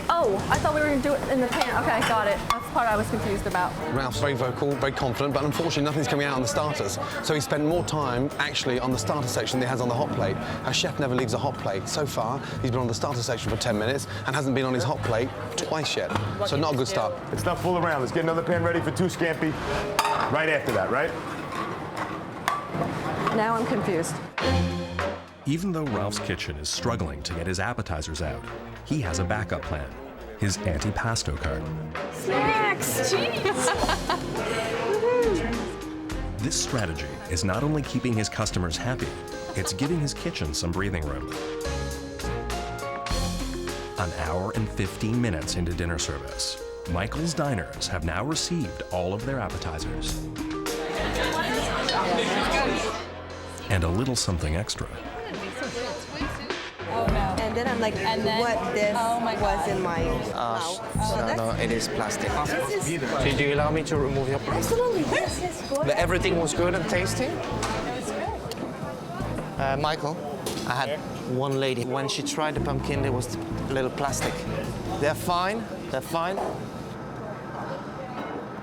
Oh, I thought we were going to do it in the pan. Okay, got it. That's the part I was confused about. Ralph's very vocal, very confident, but unfortunately nothing's coming out on the starters. So he spent more time actually on the starter section than he has on the hot plate. Our chef never leaves a hot plate. So far, he's been on the starter section for 10 minutes and hasn't been on his hot plate twice yet. So not a good start. Let's not fool around. Let's get another pan ready for 2 scampi right after that, right? Now I'm confused. Even though Ralph's kitchen is struggling to get his appetizers out, he has a backup plan, his antipasto cart. Snacks! Jeez! This strategy is not only keeping his customers happy, it's giving his kitchen some breathing room. An hour and 15 minutes into dinner service, Michael's Diners have now received all of their appetizers. And a little something extra. And then I'm like, what this was in my mouth. No, it is plastic. This Do you allow me to remove your... Absolutely, yes, go ahead. Everything was good and tasty? Michael, I had one lady, when she tried the pumpkin, there was a little plastic. They're fine, they're fine.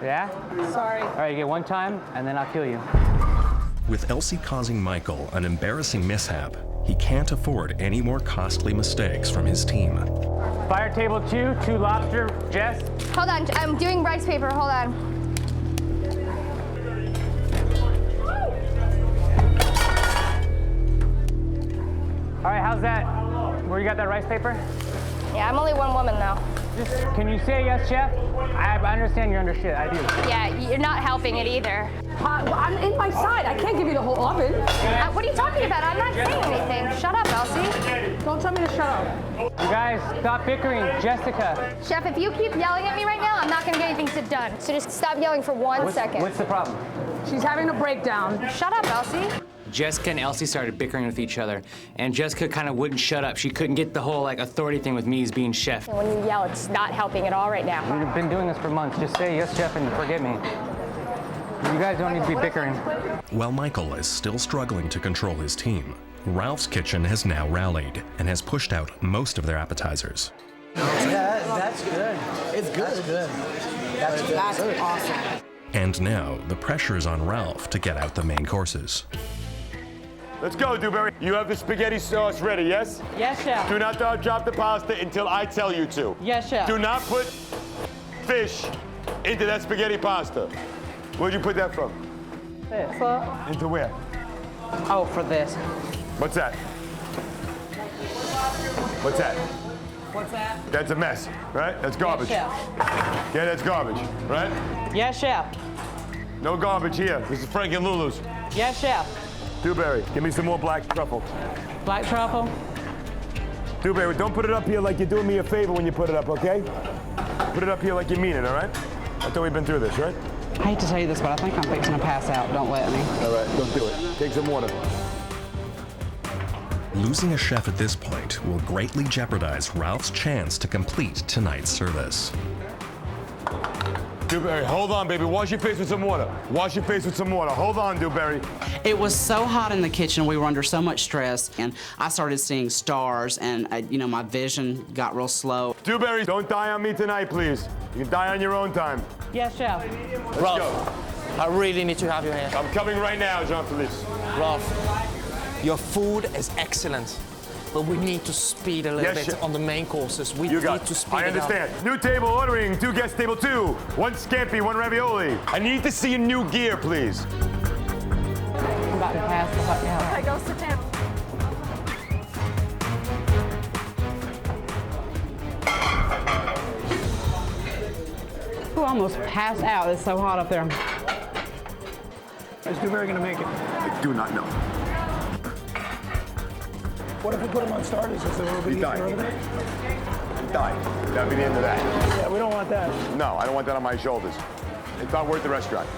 Yeah? Sorry. All right, you get 1 time, and then I'll kill you. With Elsie causing Michael an embarrassing mishap, he can't afford any more costly mistakes from his team. Fire table 2, 2 lobster, Jess. Hold on, I'm doing rice paper, hold on. All right, how's that? Where you got that rice paper? Yeah, I'm only 1 woman now. Can you say yes, chef? I understand you're under shit, I do. Yeah, you're not helping it either. I'm in my side. I can't give you the whole oven. What are you talking about? I'm not saying anything. Shut up, Elsie. Don't tell me to shut up. You guys, stop bickering. Jessica. Chef, if you keep yelling at me right now, I'm not going to get anything done. So just stop yelling for 1 second. What's the problem? She's having a breakdown. Shut up, Elsie. Jessica and Elsie started bickering with each other, and Jessica kind of wouldn't shut up. She couldn't get the whole authority thing with me as being chef. When you yell, it's not helping at all right now. We've been doing this for months. Just say yes, chef, and forget me. You guys don't need to be bickering. While Michael is still struggling to control his team, Ralph's kitchen has now rallied and has pushed out most of their appetizers. Yeah, that's good. It's good. That's good. That's awesome. And now the pressure is on Ralph to get out the main courses. Let's go, Dewberry. You have the spaghetti sauce ready, yes? Yes, chef. Do not drop the pasta until I tell you to. Yes, chef. Do not put fish into that spaghetti pasta. Where'd you put that from? This. Into where? Oh, for this. What's that? What's that? What's that? That's a mess, right? That's garbage. Yes, chef. Yeah, that's garbage, right? Yes, chef. No garbage here. This is Frank and Lulu's. Yes, chef. Dewberry, give me some more black truffle. Black truffle? Dewberry, don't put it up here like you're doing me a favor when you put it up, okay? Put it up here like you mean it, all right? I thought we've been through this, right? I hate to tell you this, but I think I'm fixing to pass out. Don't let me. All right, don't do it. Take some water. Losing a chef at this point will greatly jeopardize Ralph's chance to complete tonight's service. Dewberry, hold on, baby. Wash your face with some water. Wash your face with some water. Hold on, Dewberry. It was so hot in the kitchen. We were under so much stress, and I started seeing stars, and my vision got real slow. Dewberry, don't die on me tonight, please. You can die on your own time. Yes, chef. Let's go. I really need to have you here. I'm coming right now, Jean-Philippe. Ralph, your food is excellent, but we need to speed a little bit on the main courses. We need to speed it up. I understand. New table ordering, 2 guest table 2, 1 scampi, 1 ravioli. I need to see a new gear, please. I'm about to pass the fuck out. Okay, go sit down. Ooh, I almost passed out. It's so hot up there. Is Dewberry going to make it? I do not know. What if we put him on starters? Is it a little bit easier over there? Die. That'll be the end of that. Yeah, we don't want that. No, I don't want that on my shoulders. It's not worth the restaurant.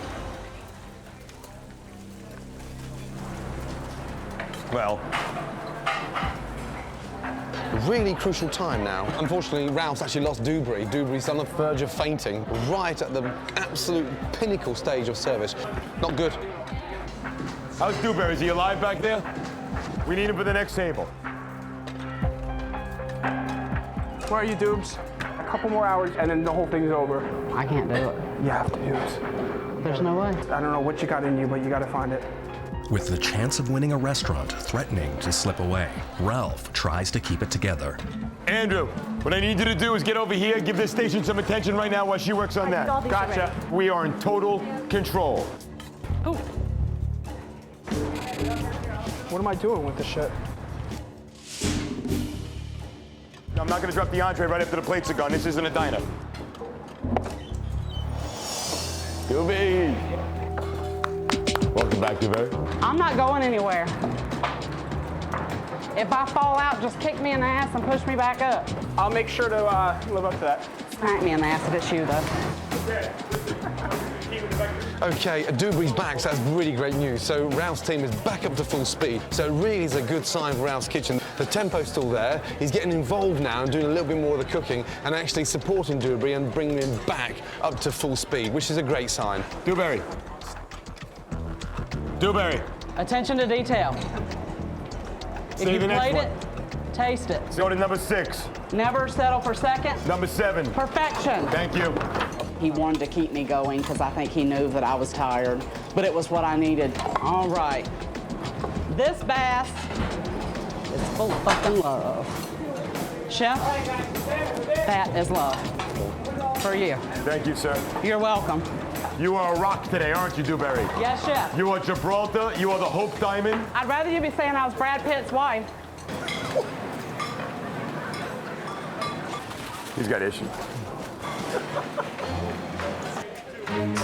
Well, really crucial time now. Unfortunately, Ralph's actually lost Dewberry. Dewberry's on the verge of fainting, right at the absolute pinnacle stage of service. Not good. How's Dewberry? Is he alive back there? We need him for the next table. Where are you, Dubes? A couple more hours, and then the whole thing's over. I can't do it. You have to do it. There's no way. I don't know what you got in you, but you got to find it. With the chance of winning a restaurant threatening to slip away, Ralph tries to keep it together. Andrew, what I need you to do is get over here, give this station some attention right now while she works on that. Gotcha. We are in total control. Oh. What am I doing with this shit? I'm not going to drop the entree right after the plates are gone. This isn't a diner. Dewberry. Welcome back, Dewberry. I'm not going anywhere. If I fall out, just kick me in the ass and push me back up. I'll make sure to live up to that. Smack me in the ass if it's you, though. Okay, Dewberry's back, so that's really great news. So Ralph's team is back up to full speed. So it really is a good sign for Ralph's kitchen. The tempo's still there. He's getting involved now and doing a little bit more of the cooking and actually supporting Dewberry and bringing him back up to full speed, which is a great sign. Dewberry. Dewberry. Attention to detail. If you played it, taste it. Go to number 6. Never settle for second. Number 7. Perfection. Thank you. He wanted to keep me going because I think he knew that I was tired, but it was what I needed. All right. This bass is full of fucking love. Chef, that is love for you. Thank you, sir. You're welcome. You are a rock today, aren't you, Dewberry? Yes, chef. You are Gibraltar. You are the Hope Diamond. I'd rather you be saying I was Brad Pitt's wife. He's got issues.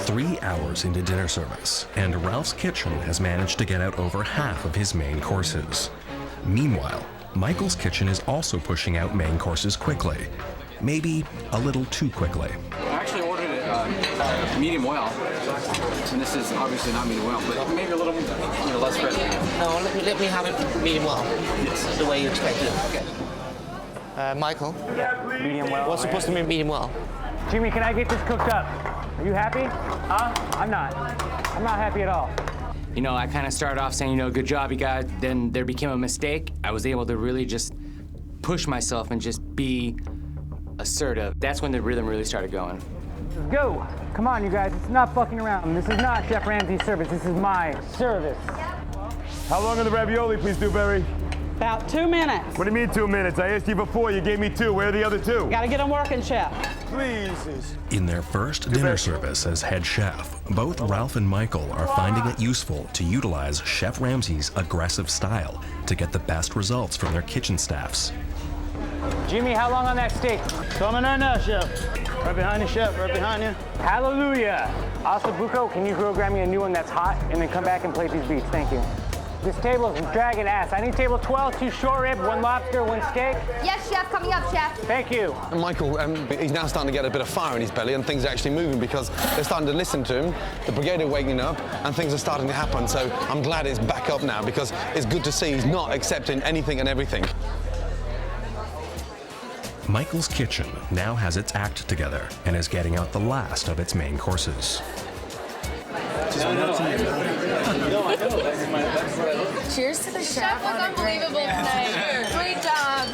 3 hours into dinner service, and Ralph's kitchen has managed to get out over half of his main courses. Meanwhile, Michael's kitchen is also pushing out main courses quickly. Maybe a little too quickly. I actually ordered it medium well, and this is obviously not medium well, but maybe a little less crispy. No, let me have it medium well. Yes. The way you expect it. Okay. Michael. Medium well. What's supposed to be medium well? Jimmy, can I get this cooked up? Are you happy? Huh? I'm not. I'm not happy at all. You know, I kind of started off saying, good job, you guys. Then there became a mistake. I was able to really just push myself and just be assertive. That's when the rhythm really started going. Let's go. Come on, you guys. It's not fucking around. This is not Chef Ramsay's service. This is my service. How long are the ravioli, please, Dewberry? About 2 minutes. What do you mean 2 minutes? I asked you before. You gave me 2. Where are the other 2? Gotta get them working, chef. Please. In their first dinner service as head chef, both Ralph and Michael are finding it useful to utilize Chef Ramsay's aggressive style to get the best results from their kitchen staffs. Jimmy, how long on that steak? Coming in now, chef. Right behind you, chef. Right behind you. Hallelujah. Asabuco, can you grab me a new one that's hot and then come back and plate these beets? Thank you. This table is dragging ass. I need table 12, 2 short rib, 1 lobster, 1 steak. Yes, chef, coming up, chef. Thank you. And Michael, he's now starting to get a bit of fire in his belly and things are actually moving because they're starting to listen to him, the brigade are waking up and things are starting to happen. So I'm glad it's back up now because it's good to see he's not accepting anything and everything. Michael's kitchen now has its act together and is getting out the last of its main courses. Cheers to the chef. Was unbelievable tonight. Great job.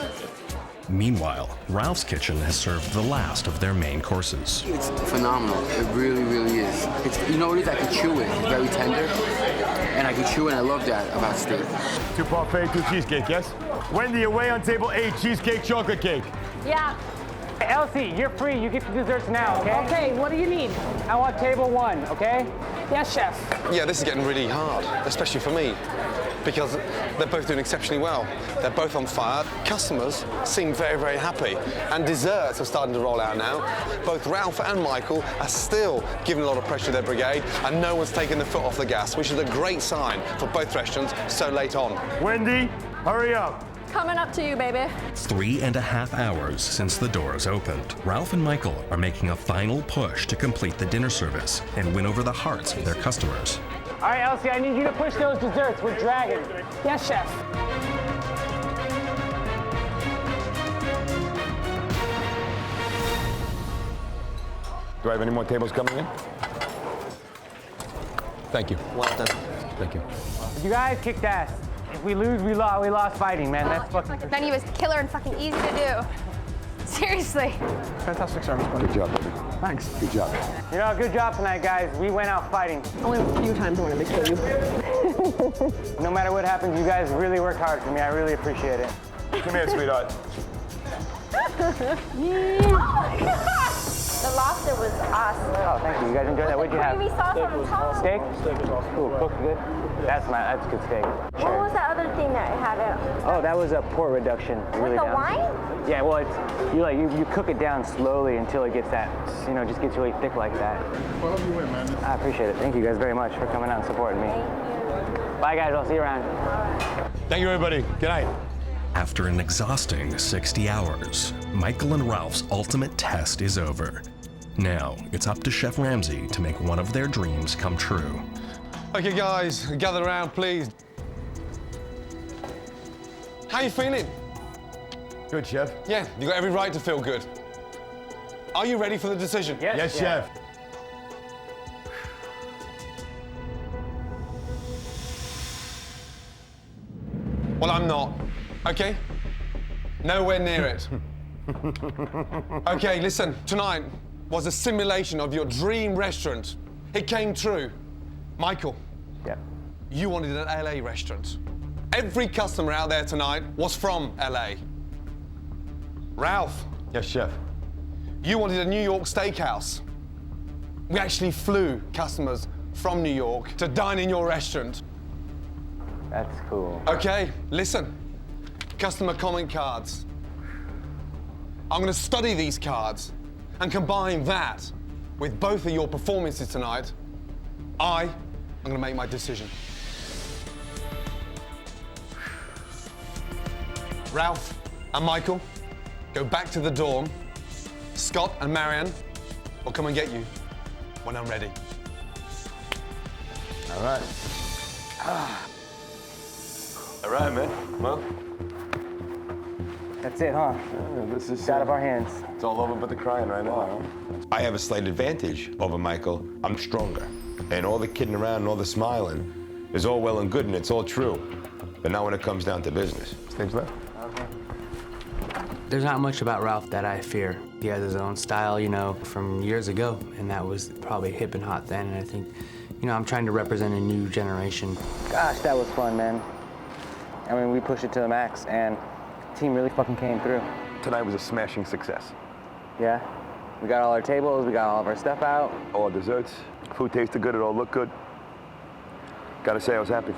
Meanwhile, Ralph's kitchen has served the last of their main courses. It's phenomenal. It really, really is. You know what it is? I can chew it. It's very tender. And I can chew it, and I love that about steak. 2 parfait, 2 cheesecake, yes? Wendy, away on table 8, cheesecake, chocolate cake. Yeah. Hey, Elsie, you're free. You get the desserts now, okay? Okay, what do you need? I want table 1, okay? Yes, chef. Yeah, this is getting really hard, especially for me, because they're both doing exceptionally well. They're both on fire. Customers seem very, very happy. And desserts are starting to roll out now. Both Ralph and Michael are still giving a lot of pressure to their brigade, and no one's taking the foot off the gas, which is a great sign for both restaurants so late on. Wendy, hurry up. Coming up to you, baby. 3.5 hours since the doors opened. Ralph and Michael are making a final push to complete the dinner service and win over the hearts of their customers. All right, Elsie, I need you to push those desserts. We're dragging. Yes, chef. Do I have any more tables coming in? Thank you. Well done. Thank you. You guys kicked ass. If we lose, we lost fighting, man. That's fucking... Then he was killer and fucking easy to do. Seriously. Fantastic service, buddy. Good job, baby. Thanks. Good job. You know, good job tonight, guys. We went out fighting. Only a few times I wanted to kill you. No matter what happens, you guys really worked hard for me. I really appreciate it. Come here, sweetheart. The lobster was awesome. Oh, thank you. You guys enjoyed that? What'd you have? Creamy sauce on top. Steak? Steak was awesome. Cool. Cooked good? That's good steak. What Sure. was that other thing that it had in it? Oh, that was a port reduction. With the down. wine? Yeah, well, it's you cook it down slowly until it gets that, just gets really thick like that. Well, you win, man. I appreciate it. Thank you guys very much for coming out and supporting me. Bye, guys. I'll see you around. Thank you, everybody. Good night. After an exhausting 60 hours, Michael and Ralph's ultimate test is over. Now, it's up to Chef Ramsay to make one of their dreams come true. Okay, guys, gather around, please. How you feeling? Good, Chef. Yeah, you got every right to feel good. Are you ready for the decision? Yes, Chef. Well, I'm not, okay? Nowhere near it. Okay, listen, tonight was a simulation of your dream restaurant. It came true. Michael, you wanted an LA restaurant. Every customer out there tonight was from LA. Ralph. Yes, Chef. You wanted a New York steakhouse. We actually flew customers from New York to dine in your restaurant. That's cool. Okay, listen. Customer comment cards. I'm going to study these cards and combine that with both of your performances tonight. I'm going to make my decision. Ralph and Michael, go back to the dorm. Scott and Marianne will come and get you when I'm ready. All right. All right, man. Well, that's it, huh? This is out of our hands. It's all over but the crying right now. I have a slight advantage over Michael. I'm stronger. And all the kidding around and all the smiling is all well and good and it's all true. But not when it comes down to business. Stage left. Okay. There's not much about Ralph that I fear. He has his own style, from years ago, and that was probably hip and hot then. And I think, I'm trying to represent a new generation. Gosh, that was fun, man. I mean, we pushed it to the max, and the team really fucking came through. Tonight was a smashing success. Yeah. We got all our tables, we got all of our stuff out. All our desserts. Food tasted good, it all looked good. Gotta say, I was happy.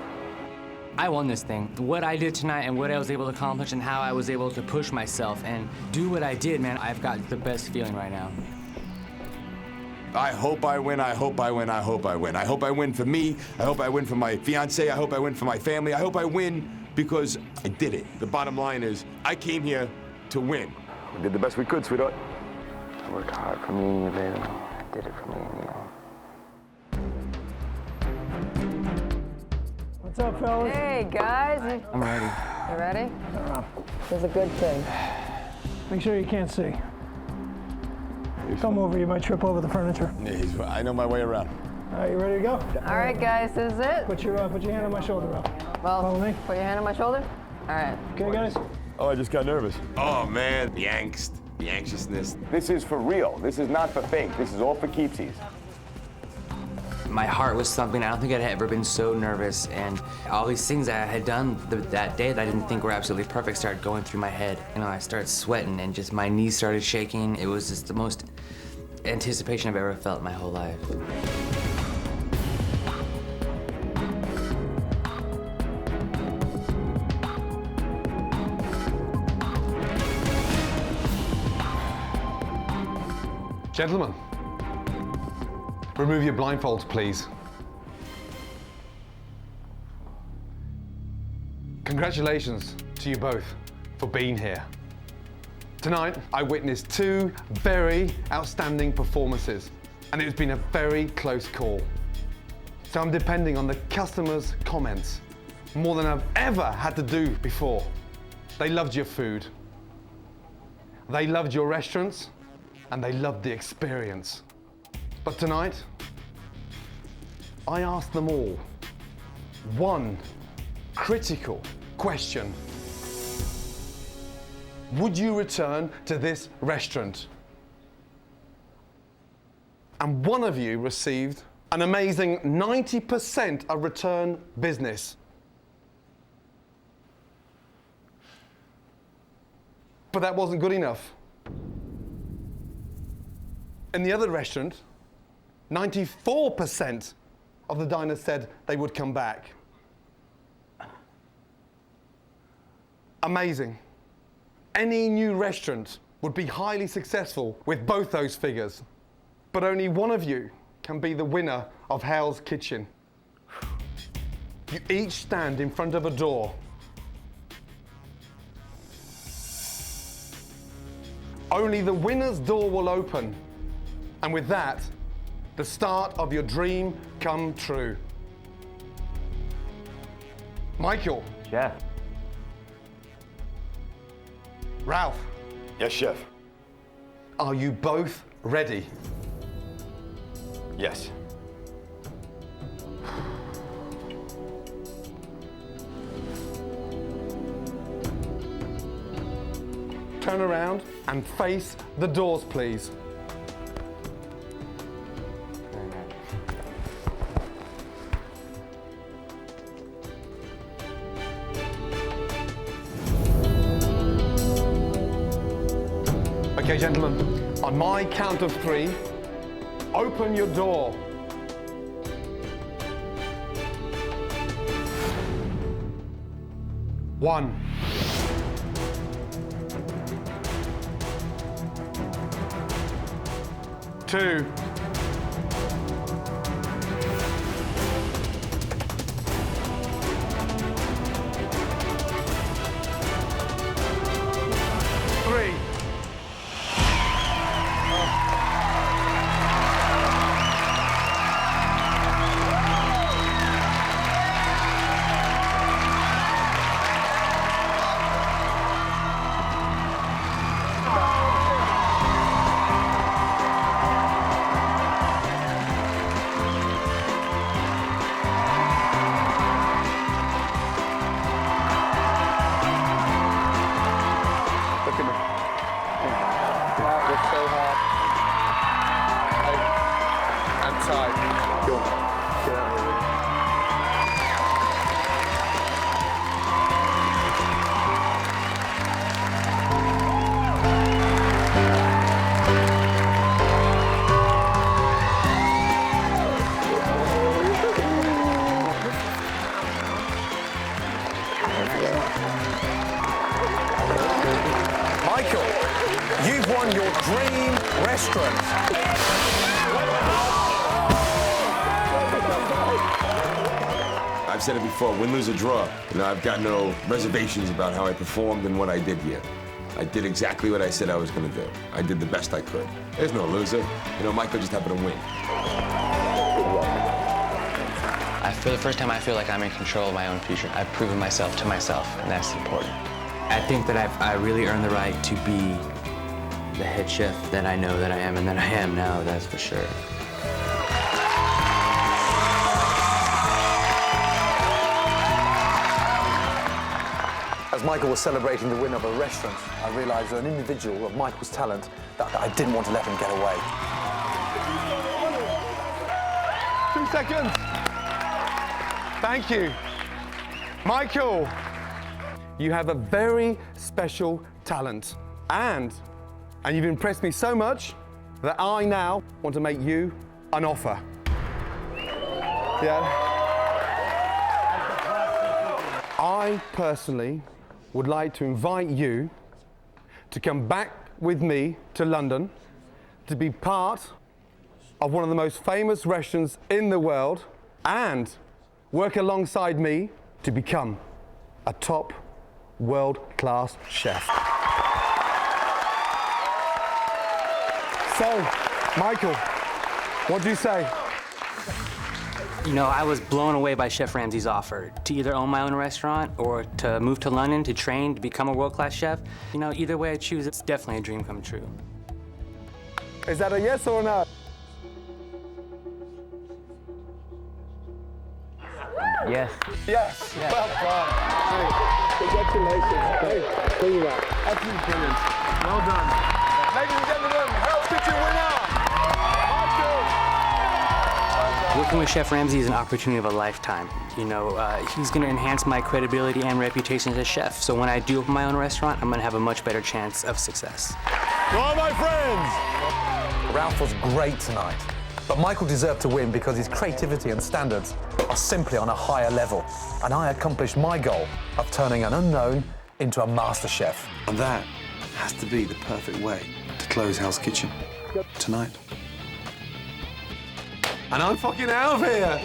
I won this thing. What I did tonight and what I was able to accomplish and how I was able to push myself and do what I did, man, I've got the best feeling right now. I hope I win, I hope I win, I hope I win. I hope I win for me, I hope I win for my fiancée, I hope I win for my family, I hope I win because I did it. The bottom line is, I came here to win. We did the best we could, sweetheart. I worked hard for me and you, baby. I did it for me and you. What's up, fellas? Hey, guys. I'm ready. You ready? This is a good thing. Make sure you can't see. Come over, you might trip over the furniture. Yeah, I know my way around. All right, you ready to go? All right, guys, this is it. Put your hand on my shoulder, Ralph. Well, follow me. Put your hand on my shoulder. All right. Okay, guys. Oh, I just got nervous. Oh, man, the angst, the anxiousness. This is for real. This is not for fake. This is all for keepsies. My heart was thumping. I don't think I'd ever been so nervous, and all these things that I had done that day that I didn't think were absolutely perfect started going through my head. You know, I started sweating and just my knees started shaking. It was just the most anticipation I've ever felt in my whole life. Gentlemen, remove your blindfolds, please. Congratulations to you both for being here. Tonight, I witnessed two very outstanding performances, and it's been a very close call. So I'm depending on the customers' comments more than I've ever had to do before. They loved your food, they loved your restaurants, and they loved the experience. But tonight, I asked them all one critical question. Would you return to this restaurant? And one of you received an amazing 90% of return business. But that wasn't good enough. In the other restaurant, 94% of the diners said they would come back. Amazing. Any new restaurant would be highly successful with both those figures, but only one of you can be the winner of Hell's Kitchen. You each stand in front of a door. Only the winner's door will open, and with that, the start of your dream come true. Michael. Chef. Ralph. Yes, chef. Are you both ready? Yes. Turn around and face the doors, please. Okay, gentlemen, on my count of three, open your door. 1. 2. 3. Look at me. That was so hard. I'm tired. Go on. Get out of here. Michael, you've won your dream restaurant. I've said it before, win, lose, or draw. You know, I've got no reservations about how I performed and what I did here. I did exactly what I said I was going to do. I did the best I could. There's no loser. You know, Michael just happened to win. For the first time, I feel like I'm in control of my own future. I've proven myself to myself, and that's important. I think that I really earned the right to be the head chef that I know that I am and that I am now, that's for sure. As Michael was celebrating the win of a restaurant, I realised that an individual of Michael's talent that I didn't want to let him get away. 2 seconds. Thank you. Michael, you have a very special talent. And you've impressed me so much that I now want to make you an offer. Yeah? I personally would like to invite you to come back with me to London to be part of one of the most famous restaurants in the world and work alongside me to become a top world-class chef. So, Michael, what do you say? You know, I was blown away by Chef Ramsay's offer to either own my own restaurant or to move to London to train to become a world-class chef. You know, either way I choose, it's definitely a dream come true. Is that a yes or a no? Yes. Yes. Well done. Hey, congratulations. Hey, brilliant. Absolutely brilliant. Well done. Ladies and gentlemen, Hell's Kitchen winner, Michael. Working with Chef Ramsay is an opportunity of a lifetime. You know, he's going to enhance my credibility and reputation as a chef. So when I do open my own restaurant, I'm going to have a much better chance of success. Well, my friends. Ralph was great tonight, but Michael deserved to win because his creativity and standards are simply on a higher level. And I accomplished my goal of turning an unknown into a master chef. And that has to be the perfect way to close Hell's Kitchen tonight. And I'm fucking out of here.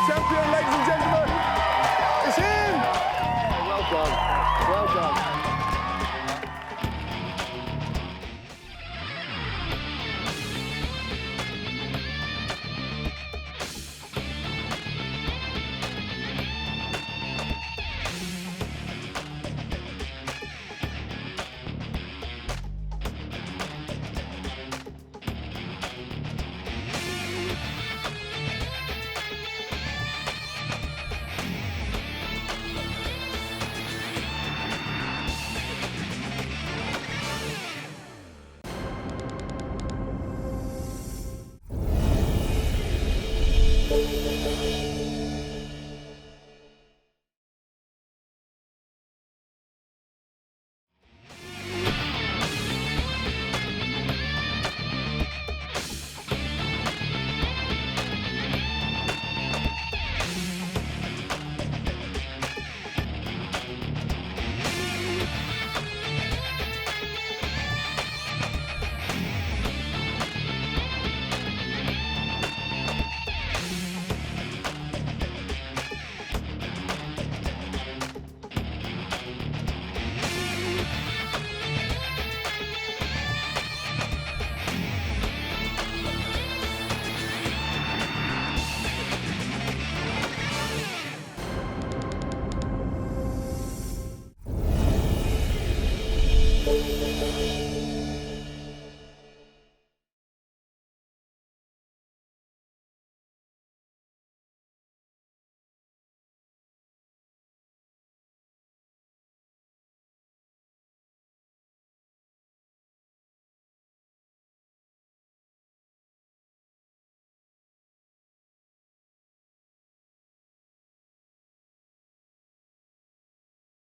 Champion, ladies and gentlemen, it's him! Well done, well done.